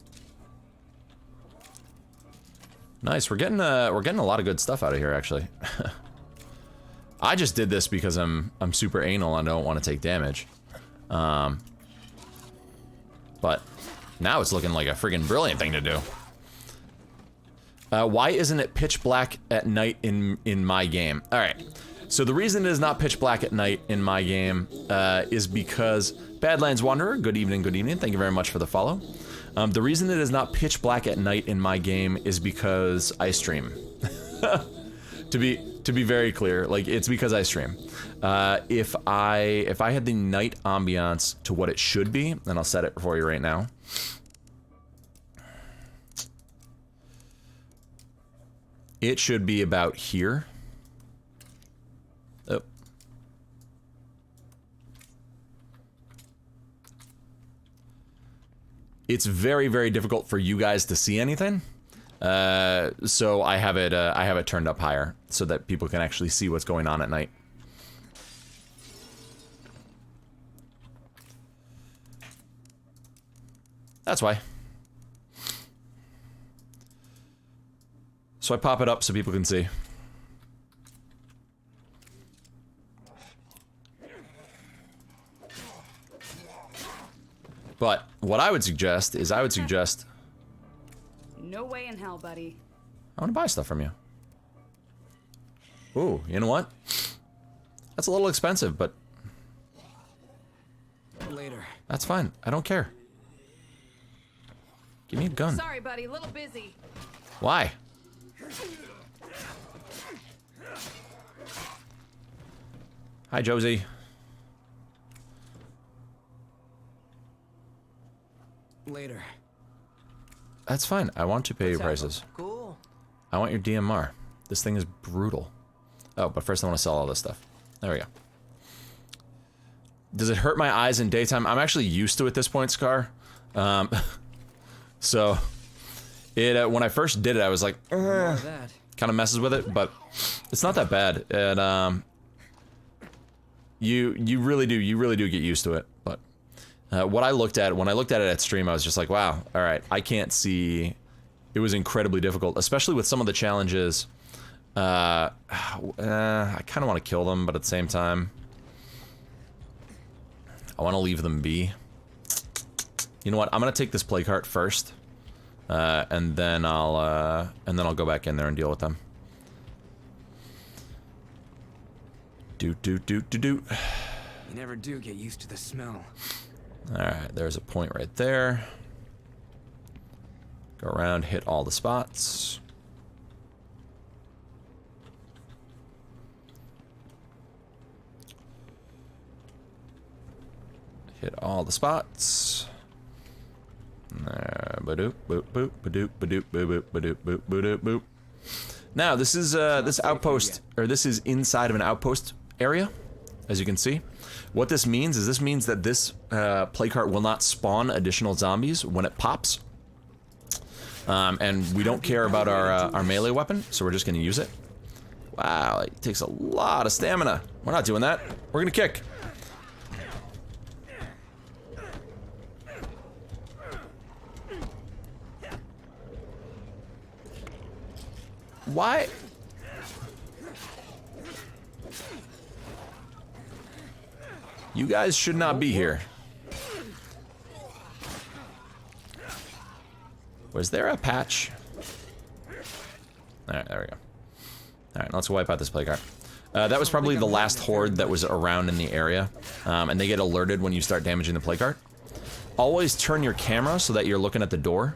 Nice. We're getting a lot of good stuff out of here, actually. I just did this because I'm super anal and I don't want to take damage. But now it's looking like a friggin' brilliant thing to do. Why isn't it pitch black at night in my game? All right. So the reason it is not pitch black at night in my game is because Badlands Wanderer, good evening, thank you very much for the follow. The reason it is not pitch black at night in my game is because I stream. To be very clear, like, it's because I stream. If I had the night ambiance to what it should be, and I'll set it for you right now. It should be about here. Oh. It's very, very difficult for you guys to see anything. So I have it turned up higher so that people can actually see what's going on at night. That's why. So I pop it up so people can see. But what I would suggest is No way in hell, buddy. I want to buy stuff from you. Ooh, you know what? That's a little expensive, but Later. that's fine. I don't care. Give me a gun. Sorry, buddy, a little busy. Why? Hi, Josie. Later. That's fine. I want to pay your What's that? prices. Cool. I want your DMR. This thing is brutal. Oh, but first I want to sell all this stuff. There we go. Does it hurt my eyes in daytime? I'm actually used to it at this point, Scar. So, it when I first did it, I was like, More of that. kind of messes with it, but it's not that bad. And you really do get used to it. But what I looked at when I looked at it at stream, I was just like, wow, all right, I can't see. It was incredibly difficult, especially with some of the challenges. I kind of want to kill them, but at the same time, I want to leave them be. You know what? I'm gonna take this play cart first, and then I'll go back in there and deal with them. Do. You never do get used to the smell. All right, there's a point right there. Go around, hit all the spots. Hit all the spots. Now this is this outpost, or this is inside of an outpost area. as you can see. What this means is that this play cart will not spawn additional zombies when it pops. And we don't care about our melee weapon, so we're just gonna use it. Wow, it takes a lot of stamina. We're not doing that. We're gonna kick. Why? You guys should not be here. Was there a patch? Alright, there we go. Alright, let's wipe out this play cart. That was probably the last horde that was around in the area. And they get alerted when you start damaging the play cart. Always turn your camera so that you're looking at the door.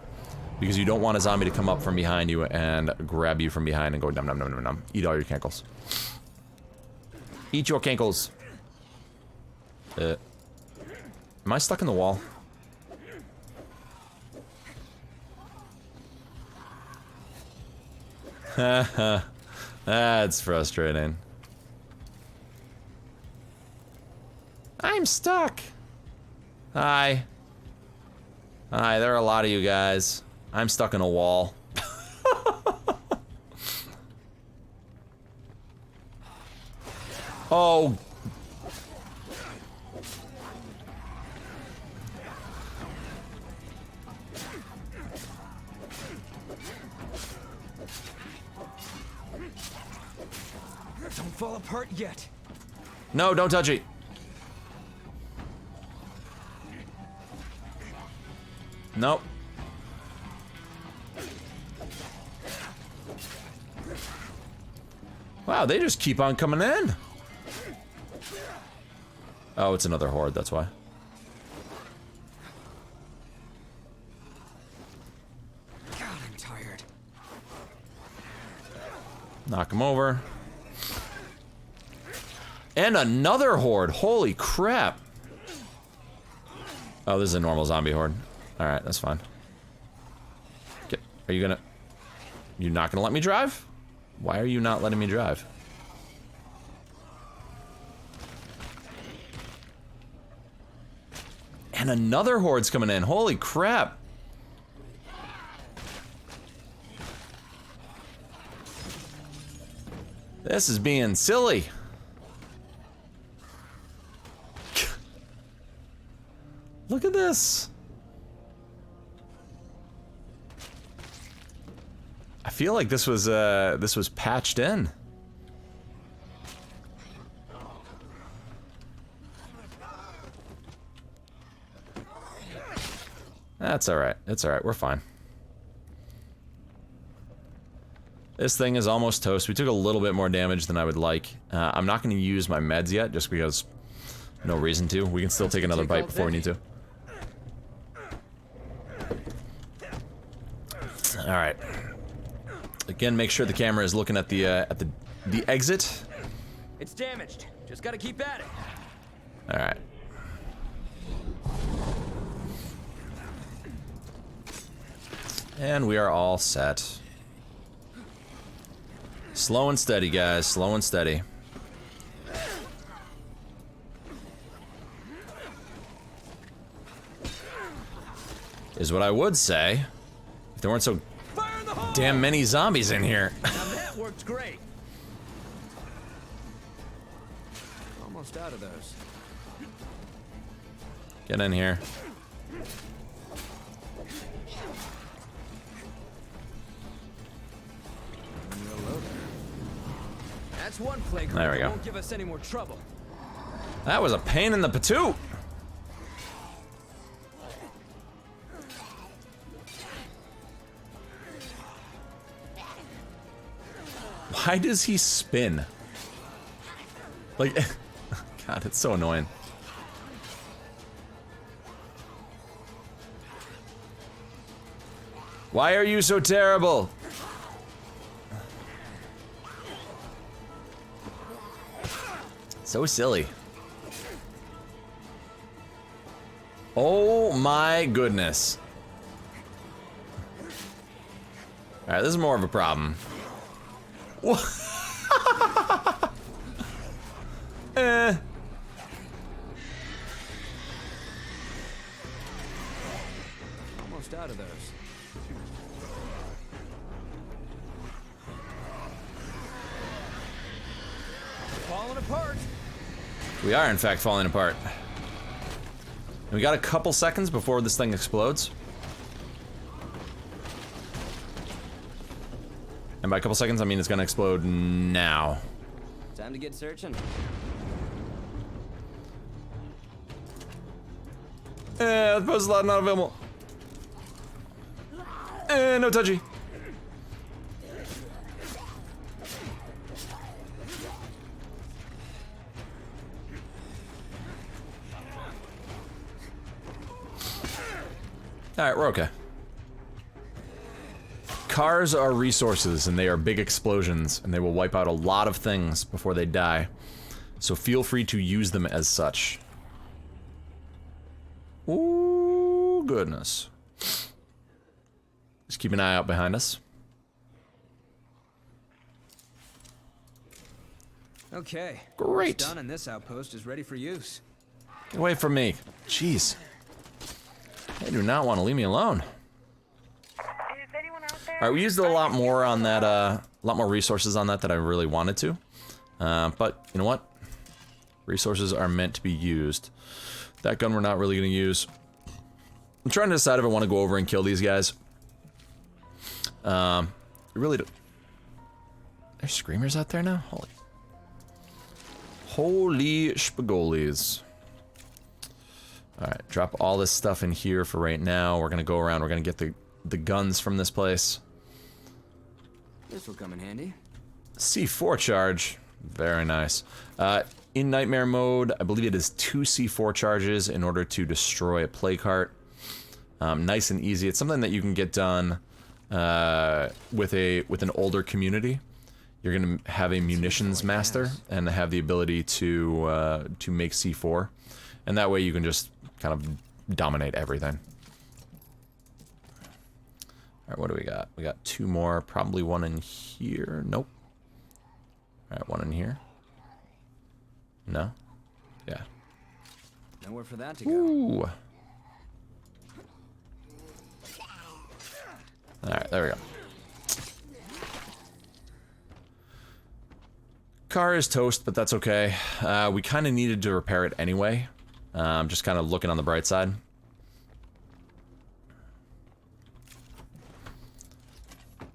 Because you don't want a zombie to come up from behind you and grab you from behind and go num num num num num. Eat all your cankles. Eat your cankles. Am I stuck in the wall? Haha. That's frustrating. I'm stuck. Hi. Hi, there are a lot of you guys. I'm stuck in a wall. Oh. Don't fall apart yet. No, don't touch it. Nope. Wow, they just keep on coming in. Oh, it's another horde, that's why. God, I'm tired. Knock him over. And another horde, holy crap. Oh, this is a normal zombie horde. Alright, that's fine. Okay, are you gonna... You're not gonna let me drive? Why are you not letting me drive? And another horde's coming in, holy crap. This is being silly. Look at this. I feel like this was patched in. That's alright. It's alright. We're fine. This thing is almost toast. We took a little bit more damage than I would like. I'm not going to use my meds yet, just because no reason to. We can still take another bite before we need to. Alright. Again, make sure the camera is looking at the exit. It's damaged. Just gotta keep at it. Alright. And we are all set. Slow and steady, guys. Slow and steady. Is what I would say if there weren't so damn many zombies in here. Now that worked great. Almost out of those. Get in here. That's one playground. There we go. Won't give us any more trouble. That was a pain in the patoot. Why does he spin? Like, God, it's so annoying. Why are you so terrible? So silly. Oh my goodness. Alright, this is more of a problem. of those. Falling apart. We are, in fact, falling apart. And we got a couple seconds before this thing explodes. And by a couple seconds, I mean it's gonna explode now. Time to get searching. The post is not available. No touchy. Alright, we're okay. Cars are resources, and they are big explosions, and they will wipe out a lot of things before they die. So feel free to use them as such. Ooh, goodness. Just keep an eye out behind us. Okay. Great. What's done and this outpost is ready for use. Get away from me. Jeez. They do not want to leave me alone. Is anyone out there? Alright, we used a lot more on that, a lot more resources on that I really wanted to. But, you know what? Resources are meant to be used. That gun we're not really going to use. I'm trying to decide if I want to go over and kill these guys. Really do. There's screamers out there now? Holy spagolies. Alright, drop all this stuff in here for right now. We're gonna go around, we're gonna get the guns from this place. This will come in handy. C4 charge. Very nice. In Nightmare mode, I believe it is 2 C4 charges in order to destroy a play cart. Nice and easy. It's something that you can get done with an older community. You're gonna have a munitions master and have the ability to make C4, and that way you can just kind of dominate everything. All right, what do we got? We got 2 more, probably one in here. Nope. All right, one in here. No. Yeah. Nowhere for that to go. Ooh. All right, there we go. Car is toast, but that's okay. We kind of needed to repair it anyway. Just kind of looking on the bright side.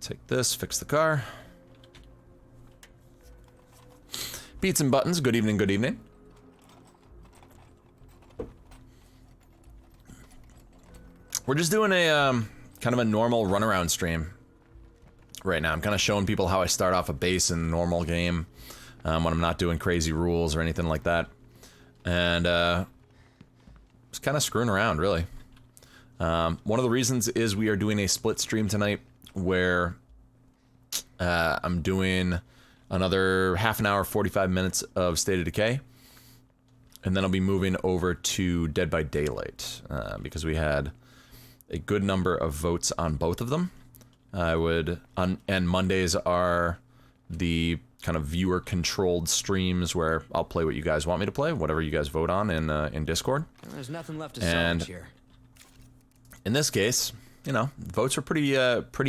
Take this, fix the car. Beats and buttons, good evening, good evening. We're just doing a kind of a normal runaround stream right now. I'm kind of showing people how I start off a base in a normal game when I'm not doing crazy rules or anything like that. And just kind of screwing around, really. One of the reasons is we are doing a split stream tonight where I'm doing another half an hour, 45 minutes of State of Decay. And then I'll be moving over to Dead by Daylight because we had a good number of votes on both of them. And Mondays are the kind of viewer-controlled streams where I'll play what you guys want me to play, whatever you guys vote on in Discord. There's nothing left to salvage here. In this case, you know, votes are pretty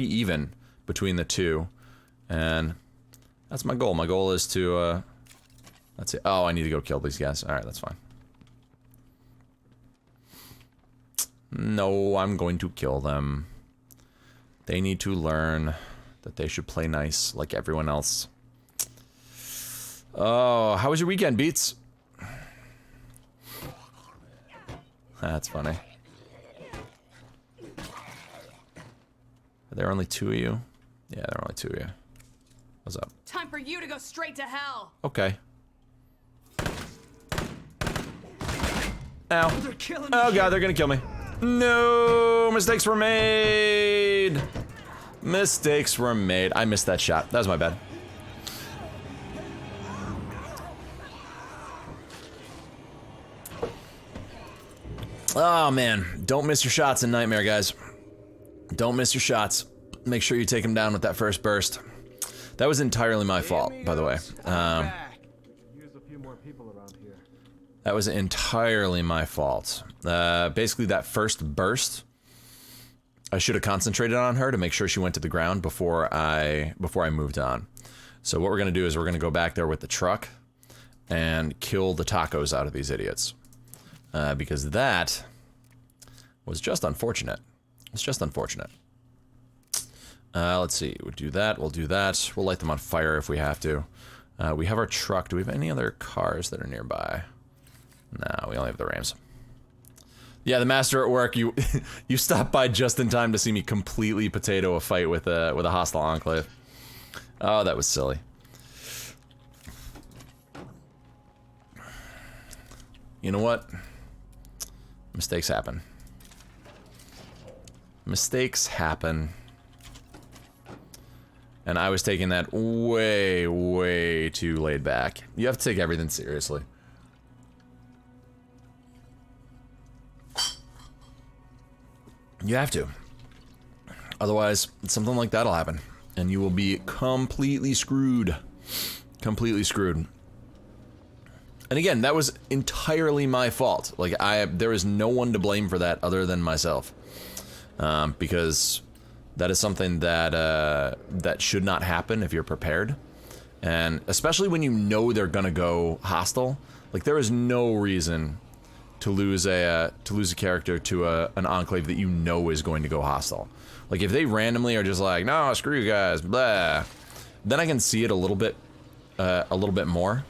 even between the two, and that's my goal. My goal is to, let's see. Oh, I need to go kill these guys. All right, that's fine. No, I'm going to kill them. They need to learn that they should play nice like everyone else. Oh, how was your weekend, Beats? That's funny. Are there only 2 of you? Yeah, there are only 2 of you. What's up? Time for you to go straight to hell. Okay. Ow. They're killing me. Oh god, they're gonna kill me. No, mistakes were made. Mistakes were made. I missed that shot. That was my bad. Oh man, don't miss your shots in Nightmare, guys. Don't miss your shots. Make sure you take them down with that first burst. That was entirely my fault, by the way. Use a few more people around here. That was entirely my fault. Basically, that first burst, I should have concentrated on her to make sure she went to the ground before I moved on. So what we're gonna do is we're gonna go back there with the truck and kill the tacos out of these idiots. Because that was just unfortunate. It's just unfortunate. Let's see, we'll do that, We'll light them on fire if we have to. We have our truck. Do we have any other cars that are nearby? No, we only have the Rams. Yeah, the master at work, you you stopped by just in time to see me completely potato a fight with a hostile enclave. Oh, that was silly. You know what? Mistakes happen. Mistakes happen. And I was taking that way, way too laid back. You have to take everything seriously. You have to. Otherwise, something like that'll happen. And you will be completely screwed. Completely screwed. And again, that was entirely my fault. Like, there is no one to blame for that other than myself. Because that is something that, that should not happen if you're prepared. And especially when you know they're gonna go hostile. Like, there is no reason to lose a character to an enclave that you know is going to go hostile. Like, if they randomly are just like, no, screw you guys, blah, then I can see it a little bit more.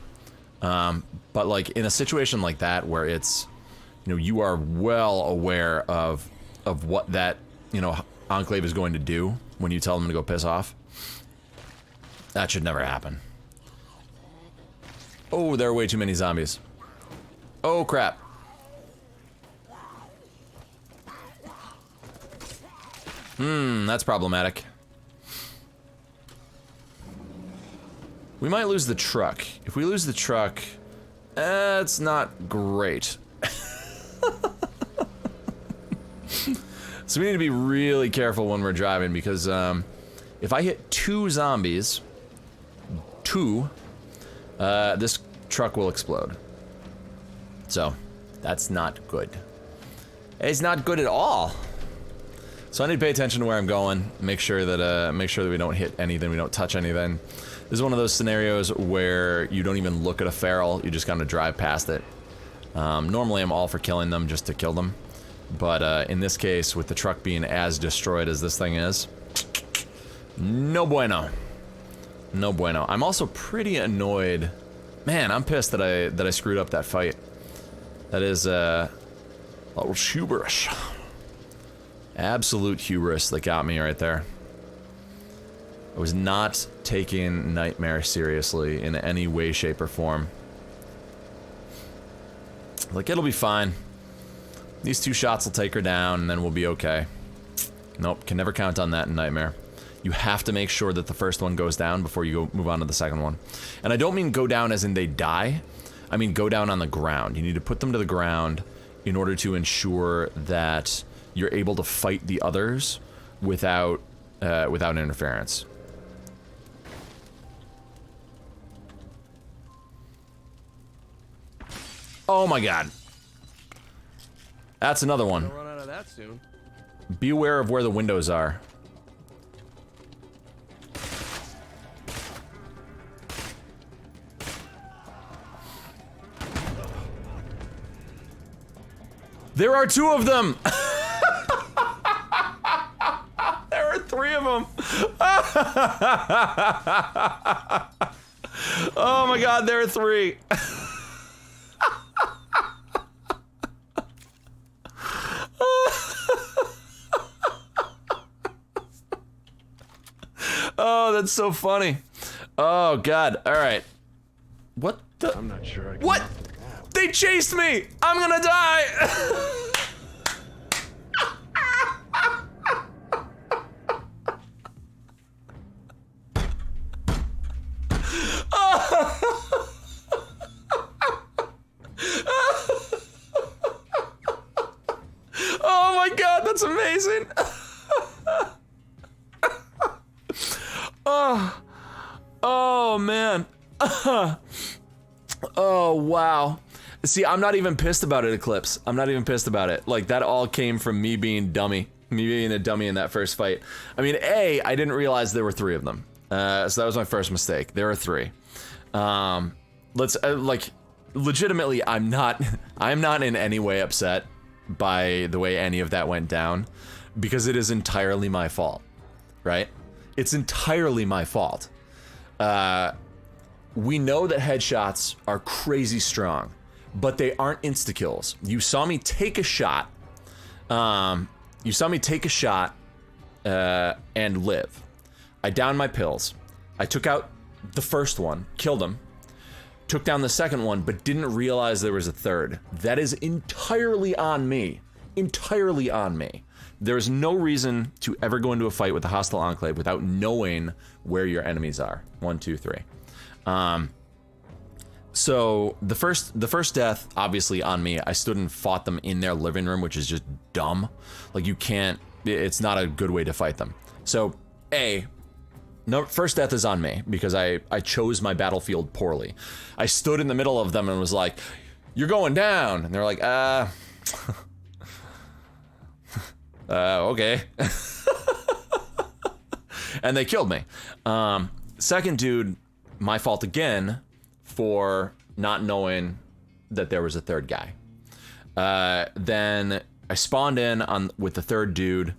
But like in a situation like that where it's, you know, you are well aware of what that, you know, enclave is going to do when you tell them to go piss off, that should never happen. Oh, there are way too many zombies. Oh crap. That's problematic. We might lose the truck. If we lose the truck, it's not great. So we need to be really careful when we're driving because if I hit 2 zombies, this truck will explode. So that's not good. It's not good at all. So I need to pay attention to where I'm going. Make sure that we don't hit anything, we don't touch anything. This is one of those scenarios where you don't even look at a feral, you just kind of drive past it. Normally I'm all for killing them just to kill them. But in this case, with the truck being as destroyed as this thing is, no bueno. No bueno. I'm also pretty annoyed. Man, I'm pissed that I screwed up that fight. That is a little hubris. Absolute hubris that got me right there. I was not taking Nightmare seriously in any way, shape, or form. Like, it'll be fine. These 2 shots will take her down, and then we'll be okay. Nope, can never count on that in Nightmare. You have to make sure that the first one goes down before you move on to the second one. And I don't mean go down as in they die. I mean go down on the ground. You need to put them to the ground in order to ensure that you're able to fight the others without interference. Oh my god. That's another one. Don't run out of that soon. Be aware of where the windows are. There are 2 of them! There are 3 of them! Oh my god, there are 3! Oh, that's so funny. Oh god, alright. What the? I'm not sure I can. What? They chased me! I'm gonna die! Oh my god, that's amazing! Oh man. Oh wow. See, I'm not even pissed about it, Eclipse. I'm not even pissed about it. Like, that all came from me being dummy. Me being a dummy in that first fight. I mean, A, I didn't realize there were 3 of them. So that was my first mistake. There are 3. Legitimately, I'm not in any way upset by the way any of that went down, because it is entirely my fault, right? It's entirely my fault. We know that headshots are crazy strong, but they aren't insta-kills. You saw me take a shot. And live. I downed my pills. I took out the first one, killed him, took down the second one, but didn't realize there was a third. That is entirely on me. Entirely on me. There is no reason to ever go into a fight with a hostile enclave without knowing where your enemies are. 1, 2, 3. So the first death, obviously on me. I stood and fought them in their living room, which is just dumb. Like, you can't, it's not a good way to fight them. So, first death is on me because I chose my battlefield poorly. I stood in the middle of them and was like, "You're going down." And they're like, okay. And they killed me. Second dude, my fault again for not knowing that there was a third guy. Then I spawned in with the third dude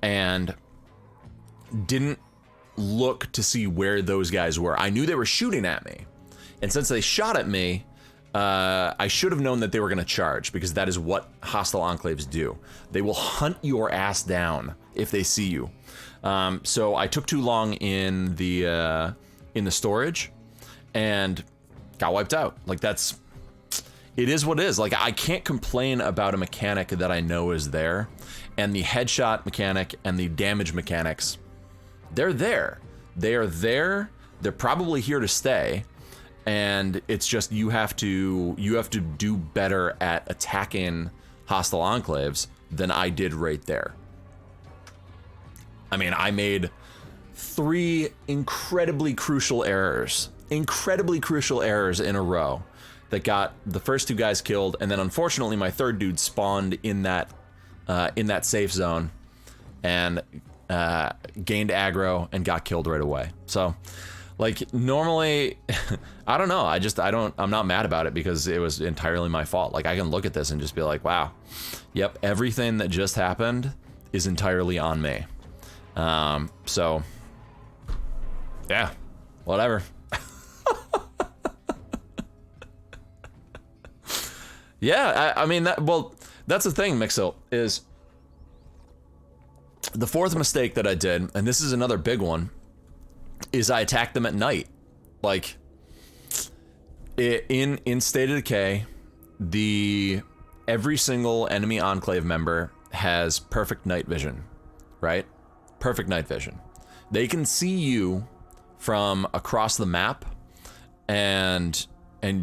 and didn't look to see where those guys were. I knew they were shooting at me. And since they shot at me, I should have known that they were going to charge, because that is what hostile enclaves do. They will hunt your ass down if they see you. So I took too long in the storage and got wiped out. Like, it is what it is. Like, I can't complain about a mechanic that I know is there. And the headshot mechanic and the damage mechanics, they're there. They are there. They're probably here to stay. And it's just, you have to do better at attacking hostile enclaves than I did right there. I mean, I made 3 incredibly crucial errors in a row that got the first 2 guys killed, and then unfortunately my third dude spawned in that safe zone and gained aggro and got killed right away. So, like, normally, I don't know. I'm not mad about it because it was entirely my fault. Like, I can look at this and just be like, wow, yep, everything that just happened is entirely on me. So, yeah, whatever. Yeah, I mean, that's the thing, Mixo, is the fourth mistake that I did, and this is another big one, is I attacked them at night. Like, in State of Decay, every single enemy enclave member has perfect night vision, right? Perfect night vision. They can see you from across the map, and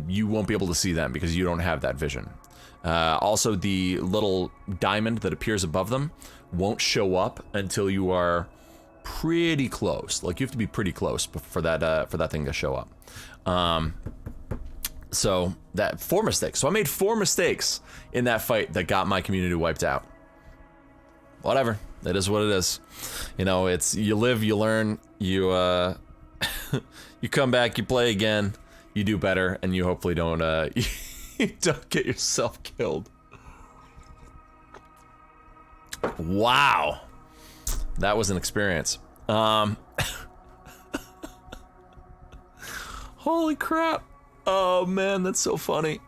you won't be able to see them because you don't have that vision. Also, the little diamond that appears above them won't show up until you are pretty close. Like, you have to be pretty close for that thing to show up. So that 4 mistakes. So I made 4 mistakes in that fight that got my community wiped out. Whatever. It is what it is. You know, it's, you live, you learn, you you come back, you play again, you do better, and you hopefully don't you don't get yourself killed. Wow. That was an experience. Holy crap. Oh man, that's so funny.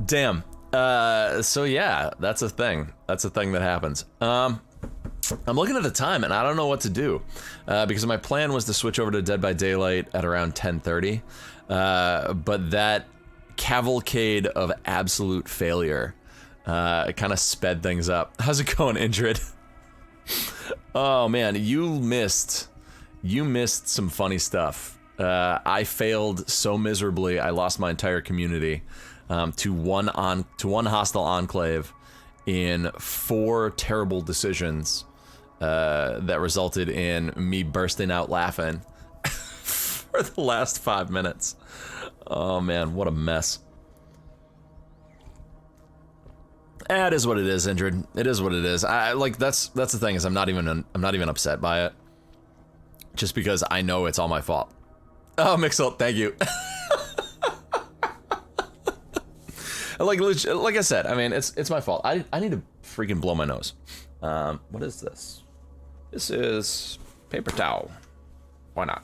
Damn. So yeah, that's a thing. That's a thing that happens. I'm looking at the time and I don't know what to do, because my plan was to switch over to Dead by Daylight at around 10:30, but that cavalcade of absolute failure kind of sped things up. How's it going, Indrid? Oh man, you missed some funny stuff. I failed so miserably, I lost my entire community to one hostile enclave in 4 terrible decisions that resulted in me bursting out laughing for the last 5 minutes. Oh man, what a mess. It is what it is, Indrid. It is what it is. I like that's the thing is I'm not even upset by it. Just because I know it's all my fault. Oh, Mixel, thank you. like I said, I mean it's my fault. I need to freaking blow my nose. What is this? This is paper towel. Why not?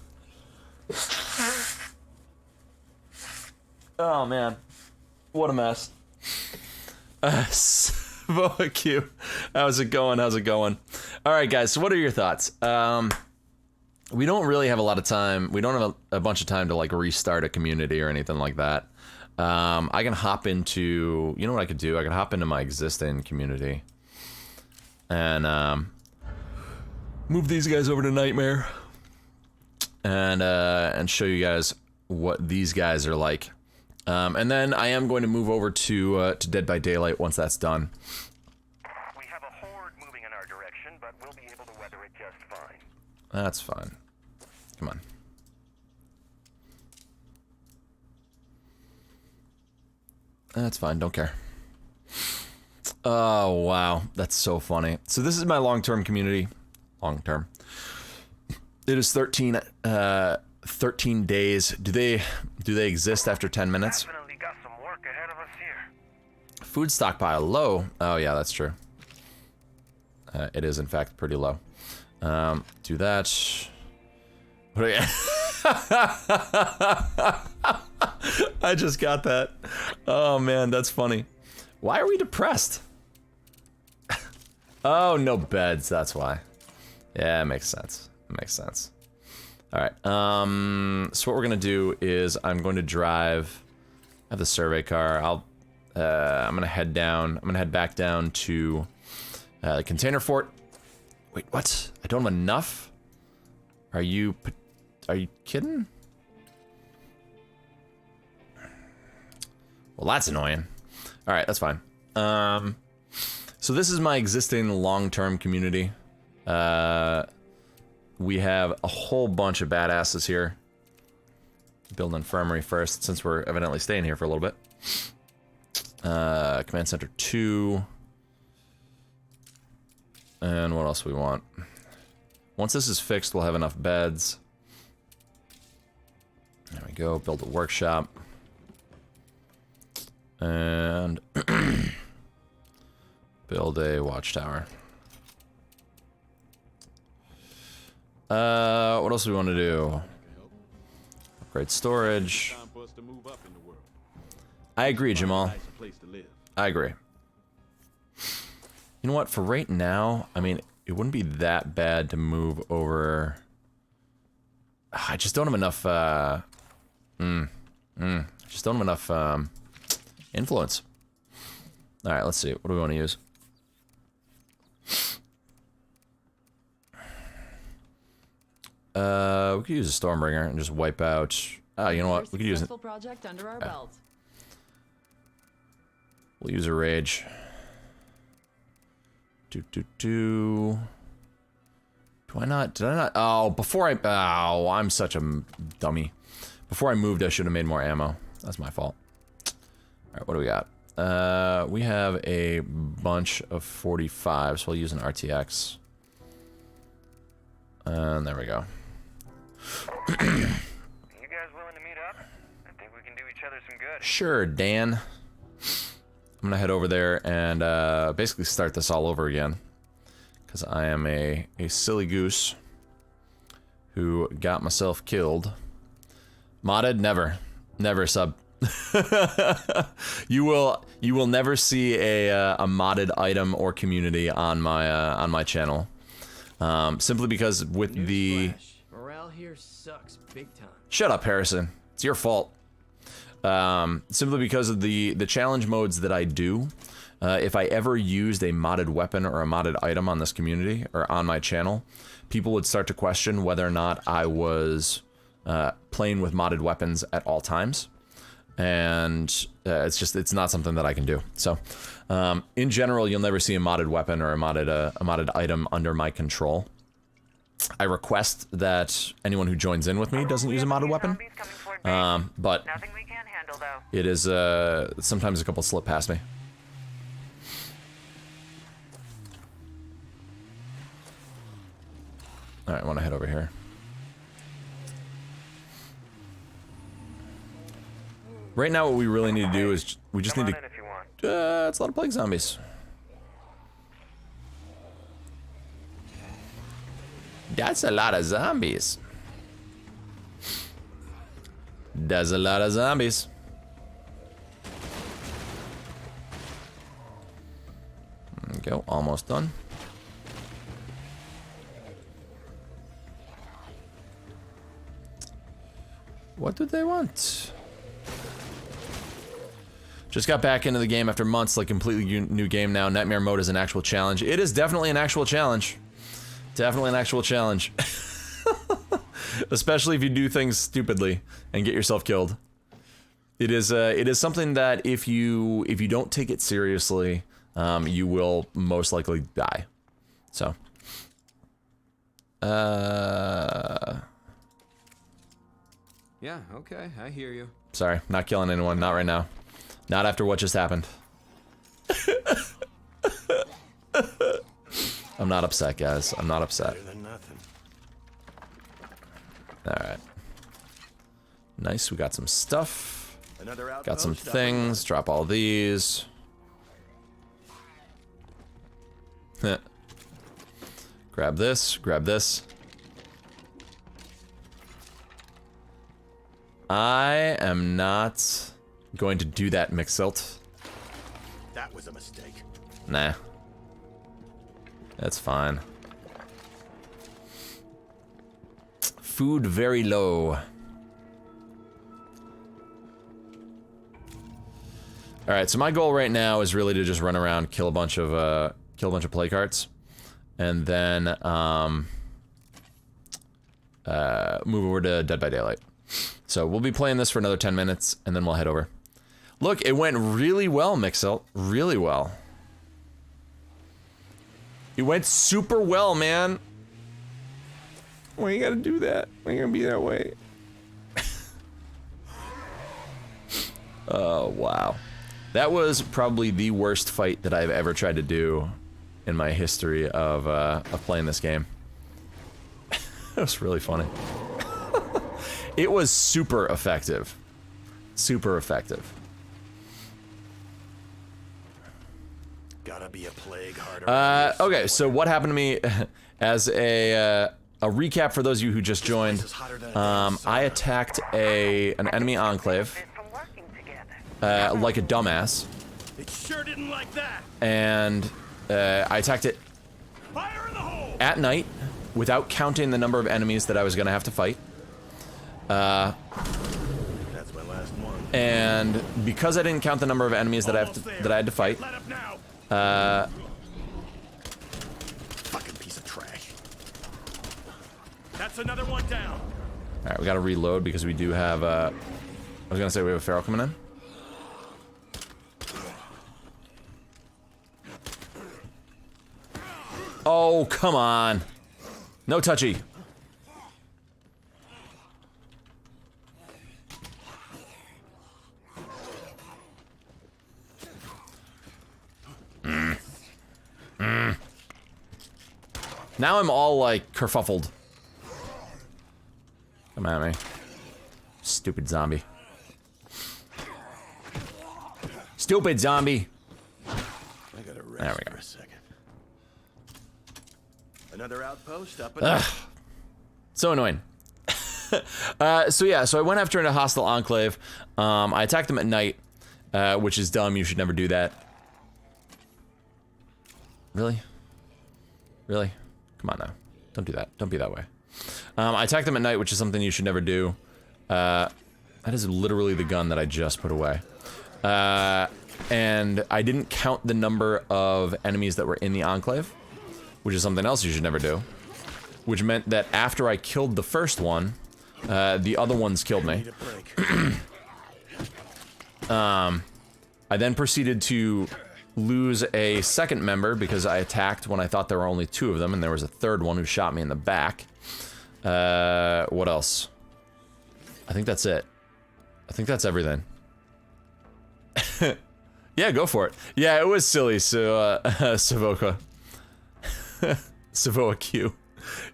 Oh man, what a mess. Fuck you. How's it going? How's it going? All right, guys. So, what are your thoughts? We don't really have a lot of time. We don't have a bunch of time to like restart a community or anything like that. I can hop into. You know what I could do? I could hop into my existing community and move these guys over to Nightmare and show you guys what these guys are like. And then I am going to move over to Dead by Daylight once that's done. We have a horde moving in our direction, but we'll be able to weather it just fine. That's fine. Come on. That's fine, don't care. Oh, wow. That's so funny. So this is my long-term community. Long-term. It is 13 days. Do they exist after 10 minutes? Definitely got some work ahead of us here. Food stockpile low. Oh yeah, that's true. It is in fact pretty low. Do that. What do I just got that. Oh man, that's funny. Why are we depressed? Oh, no beds, that's why. Yeah, it makes sense. It makes sense. All right. So what we're gonna do is I'm going to drive. I have the survey car. I'm gonna head down. I'm gonna head back down to the container fort. Wait, what? I don't have enough. Are you kidding? Well, that's annoying. All right, that's fine. So this is my existing long-term community. We have a whole bunch of badasses here. Build an infirmary first, since we're evidently staying here for a little bit. Command Center 2. And what else we want? Once this is fixed, we'll have enough beds. There we go, build a workshop. And build a watchtower. What else do we want to do? Upgrade storage. I agree, Jamal. I agree. You know what? For right now, I mean, it wouldn't be that bad to move over. I just don't have enough. Just don't have enough influence. All right, let's see. What do we want to use? We could use a Stormbringer and just wipe out. You know what? We could use it. Project under our belt. We'll use a rage. Do I not? Did I not? Oh, before I. Oh, I'm such a dummy. Before I moved, I should have made more ammo. That's my fault. All right, what do we got? We have a bunch of 45, so we'll use an RTX. And there we go. You guys willing to meet up? I think we can do each other some good. Sure, Dan. I'm gonna head over there and basically start this all over again. Because I am a silly goose who got myself killed. Modded? Never. Never, sub. You will never see a modded item or community on my channel. Simply because with the morale here sucks big time. Shut up, Harrison. It's your fault. Simply because of the challenge modes that I do. If I ever used a modded weapon or a modded item on this community or on my channel, people would start to question whether or not I was playing with modded weapons at all times. And it's not something that I can do. So, in general, you'll never see a modded weapon or a modded item under my control. I request that anyone who joins in with me doesn't use a modded weapon. But Nothing we can't handle, though. it is sometimes a couple slip past me. Alright, I want to head over here. Right now what we really need to do is we just Come need on in if you want. to... it's a lot of plague zombies. That's a lot of zombies. That's a lot of zombies. There we go, almost done. What do they want? Just got back into the game after months, like completely new game now. Nightmare mode is an actual challenge. It is definitely an actual challenge. Definitely an actual challenge. Especially if you do things stupidly and get yourself killed. It is something that if you don't take it seriously, you will most likely die. So. Yeah, okay, I hear you. Sorry, not killing anyone, not right now. Not after what just happened. I'm not upset, guys. I'm not upset. Alright. Nice, we got some stuff. Got some things. Drop all these. Grab this, grab this. I am not going to do that, Mixilt. That was a mistake. Nah. That's fine. Food very low. Alright, so my goal right now is really to just run around, kill a bunch of play carts. And then, move over to Dead by Daylight. So we'll be playing this for another 10 minutes, and then we'll head over. Look, it went really well, Mixel. Really well. It went super well, man. Why you gotta do that? Why you gonna be that way? Oh, wow. That was probably the worst fight that I've ever tried to do in my history of playing this game. It was really funny. It was super effective. Super effective. Gotta be a plague harder. Okay, so what happened to me as a recap for those of you who just joined, I attacked an enemy enclave like a dumbass. It sure didn't like that. And I attacked it Fire in the hole. at night without counting the number of enemies that I was gonna have to fight. That's my last one. And because I didn't count the number of enemies that I had to fight, Let up now. Fucking piece of trash. That's another one down. alright, we gotta reload because we do have, I was gonna say we have a feral coming in. Oh, come on. No touchy. Now I'm all like kerfuffled. Come at me. Stupid zombie. Stupid zombie. I gotta rest There we go. for a second. Another outpost up and So annoying. So yeah, so I went after a hostile enclave. I attacked them at night, which is dumb. You should never do that. Really? Really? Come on now. Don't do that. Don't be that way. I attacked them at night, which is something you should never do. That is literally the gun that I just put away. And I didn't count the number of enemies that were in the enclave, which is something else you should never do. Which meant that after I killed the first one, the other ones killed me. I then proceeded to lose a second member because I attacked when I thought there were only two of them, and there was a third one who shot me in the back. What else? I think that's it. I think that's everything. Yeah, go for it. Yeah, it was silly, so, Savoka. Savoa Q.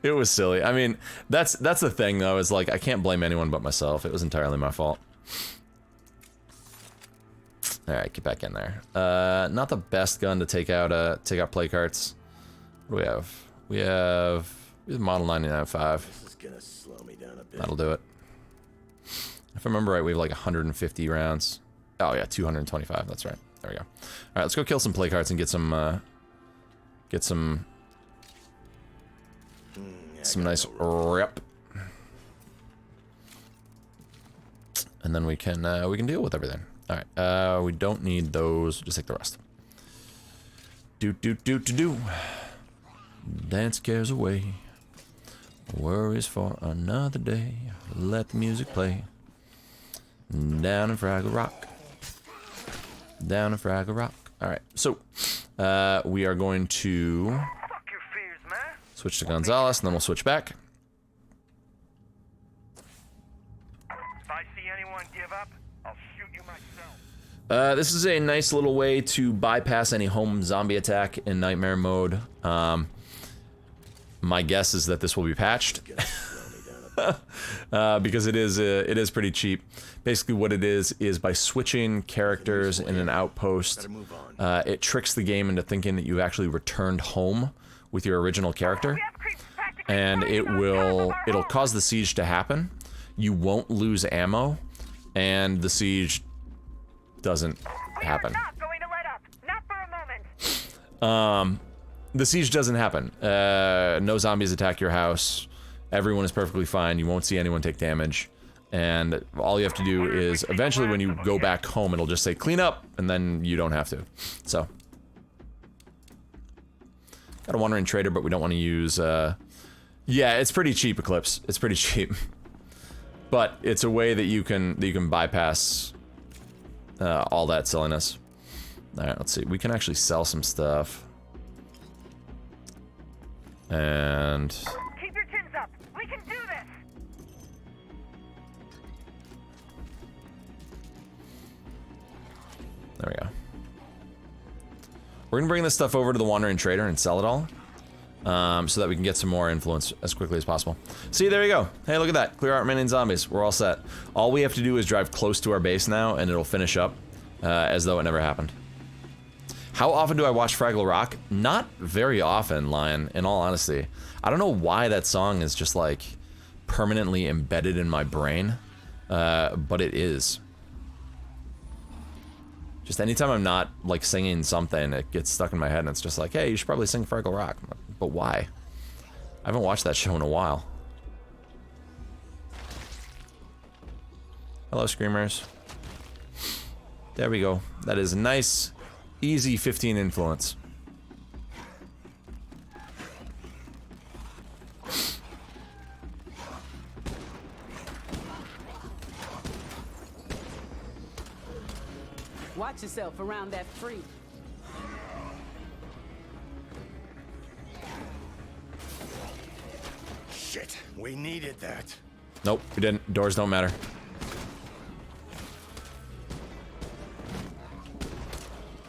It was silly. I mean, that's the thing though, is like I can't blame anyone but myself. It was entirely my fault. Alright, get back in there. Not the best gun to take out play carts. What do we have? We have the Model 99.5. This is gonna slow me down a bit. That'll do it. If I remember right, we have like 150 rounds. Oh yeah, 225, that's right. There we go. Alright, let's go kill some play carts and get some nice rep. And then we can deal with everything. Alright, we don't need those, just take the rest. Do. Dance cares away. Worries for another day. Let the music play. Down in Fraggle Rock. Down in Fraggle Rock. Alright, so we are going to Fuck your fears, man. switch to Gonzalez, and then we'll switch back. If I see anyone give up, I'll shoot you myself. This is a nice little way to bypass any home zombie attack in Nightmare mode. My guess is that this will be patched. Because it is pretty cheap. Basically what it is by switching characters in an outpost, it tricks the game into thinking that you actually returned home with your original character, and it'll cause the siege to happen. You won't lose ammo, and the siege doesn't happen. Not going to let up. Not for a moment. The siege doesn't happen. No zombies attack your house. Everyone is perfectly fine. You won't see anyone take damage. And all you have to do is, eventually when you go back home, it'll just say clean up, and then you don't have to. So. Got a wandering trader, but we don't want to use, yeah, it's pretty cheap, Eclipse. It's pretty cheap. But it's a way that you can bypass all that silliness. Alright, let's see. We can actually sell some stuff. And Keep your chins up. We can do this. there we go. We're gonna bring this stuff over to the Wandering Trader and sell it all, so that we can get some more influence as quickly as possible. See, there you go. Hey, look at that. Clear out remaining zombies. We're all set. All we have to do is drive close to our base now, and it'll finish up as though it never happened. How often do I watch Fraggle Rock? Not very often, Lion, in all honesty. I don't know why that song is just, like, permanently embedded in my brain, but it is. Just anytime I'm not, like, singing something, it gets stuck in my head, and it's just like, hey, you should probably sing Fraggle Rock. But why? I haven't watched that show in a while. Hello, Screamers. There we go. That is nice, easy 15 influence. Watch yourself around that tree. Shit, we needed that. Nope, we didn't. Doors don't matter.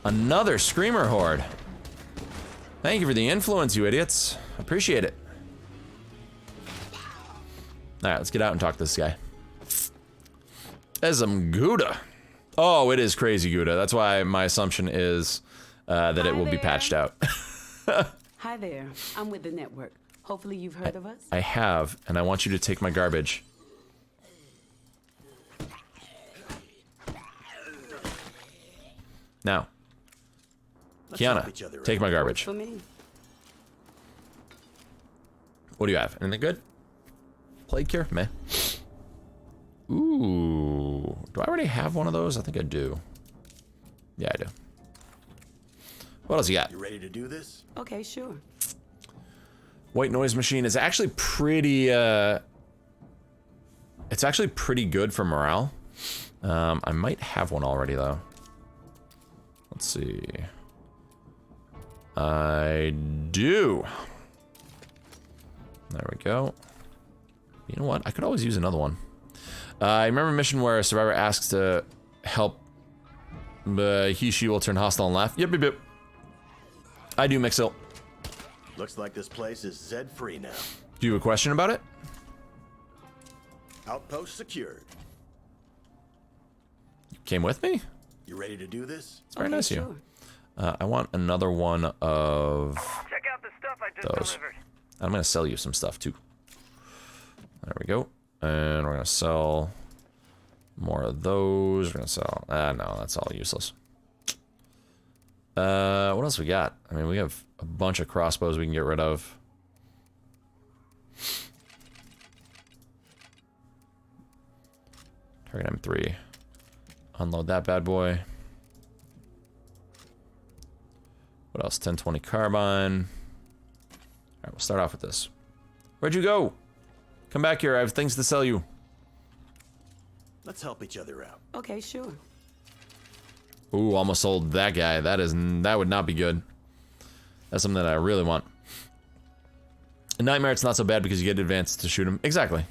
Another Screamer horde. Thank you for the influence, you idiots. Appreciate it. Alright, let's get out and talk to this guy. That's some Gouda. Oh, it is crazy Gouda. That's why my assumption is that it will be patched out. Hi there. I'm with the network. Hopefully you've heard of us. I have, and I want you to take my garbage. Now, Let's help Kiana, each other take out. my garbage. For me. What do you have? Anything good? Plague cure? Meh. Ooh. Do I already have one of those? I think I do. Yeah, I do. What else you got? You ready to do this? Okay, sure. White noise machine is actually pretty, it's actually pretty good for morale. I might have one already, though. Let's see. I do. There we go. You know what? I could always use another one. I remember a mission where a survivor asks to help, he, she will turn hostile and laugh. Yep. I do, Mixil. Looks like this place is Zed-free now. Do you have a question about it? Outpost secured. You came with me? You ready to do this? It's very nice of sure. you. I want another one of Check out the stuff I just those. delivered. I'm gonna sell you some stuff too. There we go. And we're gonna sell more of those. We're gonna sell. No, that's all useless. What else we got? I mean, we have a bunch of crossbows we can get rid of. Target M3. Unload that bad boy. What else? 1020 carbine. Alright, we'll start off with this. Where'd you go? Come back here, I have things to sell you. Let's help each other out. Okay, sure. Ooh, almost sold that guy. That would not be good. That's something that I really want. In Nightmare, it's not so bad because you get advanced to shoot him. Exactly.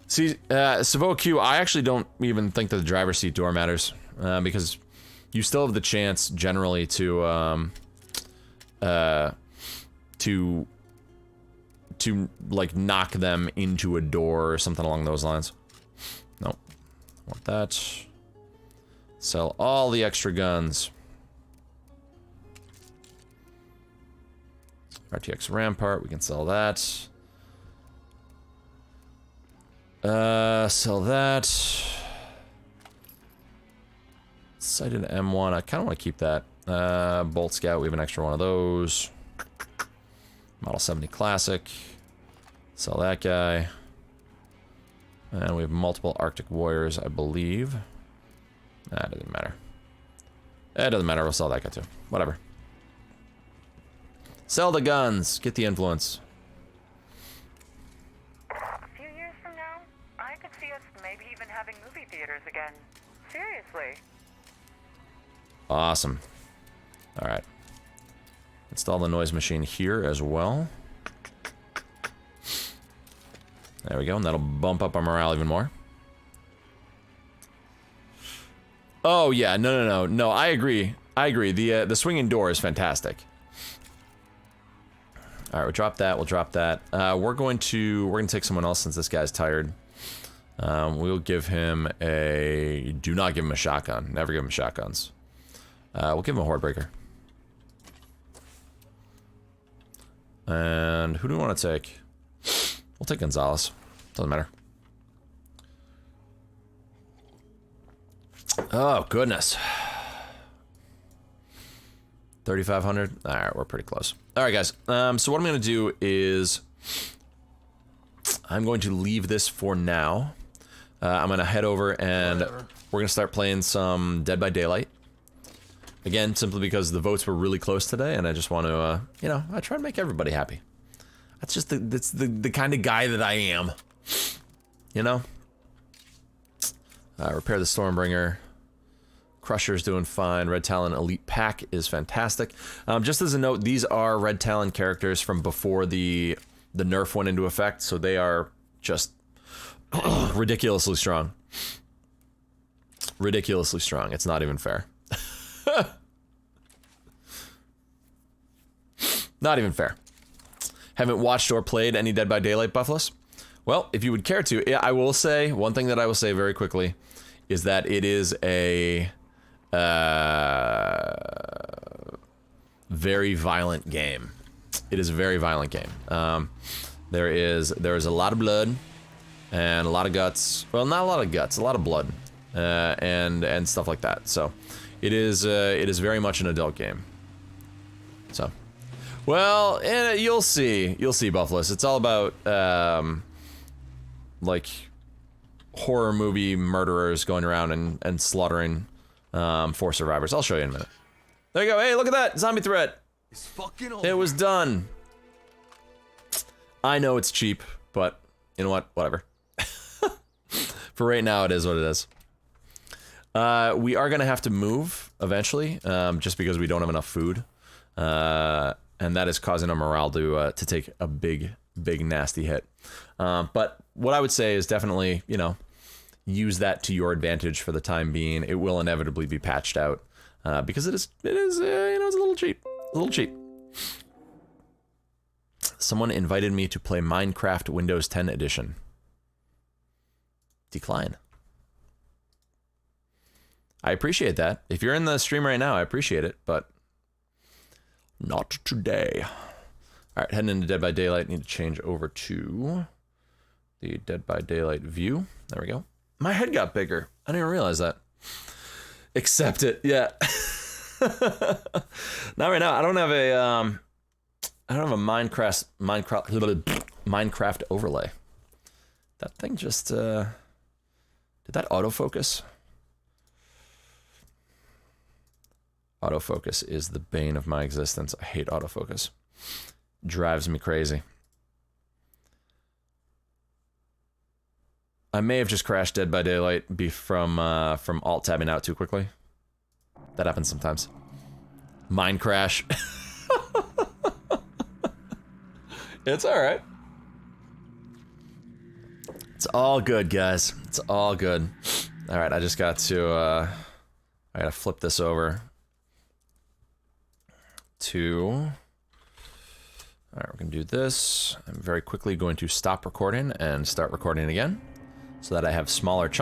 See, Savoa Q, I actually don't even think that the driver's seat door matters. Because you still have the chance, generally, to like, knock them into a door or something along those lines. Nope. Want that. Sell all the extra guns. RTX Rampart, we can sell that. Sell that. Sighted M1, I kind of want to keep that. Bolt Scout, we have an extra one of those. Model 70 Classic. Sell that guy. And we have multiple Arctic Warriors, I believe. That doesn't matter. It doesn't matter, we'll sell that guy too. Whatever. Sell the guns, get the influence. A few years from now, I could see us maybe even having movie theaters again. Seriously. Awesome. Alright. Install the noise machine here as well. There we go, and that'll bump up our morale even more. Oh yeah, no, I agree. The swinging door is fantastic. All right, we'll drop that. We'll drop that. We're gonna take someone else since this guy's tired. We'll give him a. Do not give him a shotgun. Never give him shotguns. We'll give him a Hordebreaker. And who do we want to take? We'll take Gonzalez. Doesn't matter. Oh, goodness. 3,500? Alright, we're pretty close. Alright, guys. So what I'm going to do is... I'm going to leave this for now. I'm going to head over and we're going to start playing some Dead by Daylight. Again, simply because the votes were really close today, and I just want to, you know, I try to make everybody happy. That's just the kind of guy that I am. You know? Repair the Stormbringer. Crusher's doing fine. Red Talon Elite Pack is fantastic. Just as a note, these are Red Talon characters from before the nerf went into effect, so they are just ridiculously strong. Ridiculously strong. It's not even fair. Not even fair. Haven't watched or played any Dead by Daylight, Buffalus? Well, if you would care to, I will say, one thing that I will say very quickly is that it is a very violent game. It is a very violent game. There is a lot of blood and a lot of guts. Well, not a lot of guts, a lot of blood and stuff like that. So it is very much an adult game. So, well, you'll see, Buffalus. It's all about like horror movie murderers going around and slaughtering 4 survivors. I'll show you in a minute. There you go. Hey, look at that zombie threat. It's fucking over. It was done. I know it's cheap, but you know what? Whatever. For right now, it is what it is. We are gonna have to move eventually, just because we don't have enough food, and that is causing our morale to take a big, nasty hit. But what I would say is definitely, you know, use that to your advantage for the time being. It will inevitably be patched out, because it is, you know, it's a little cheap, Someone invited me to play Minecraft Windows 10 edition. Decline. I appreciate that. If you're in the stream right now, I appreciate it, but not today. All right, heading into Dead by Daylight. Need to change over to the Dead by Daylight view. There we go. My head got bigger. I didn't even realize that. Accept it. Yeah. Not right now. I don't have a Minecraft overlay. That thing just did that autofocus? Autofocus is the bane of my existence. I hate autofocus. Drives me crazy. I may have just crashed Dead by Daylight from alt tabbing out too quickly. That happens sometimes. Mine crash. It's all right. It's all good, guys. It's all good. All right, I just got to I gotta flip this over to. All right, we're gonna do this. I'm very quickly going to stop recording and start recording again, so that I have smaller chunks.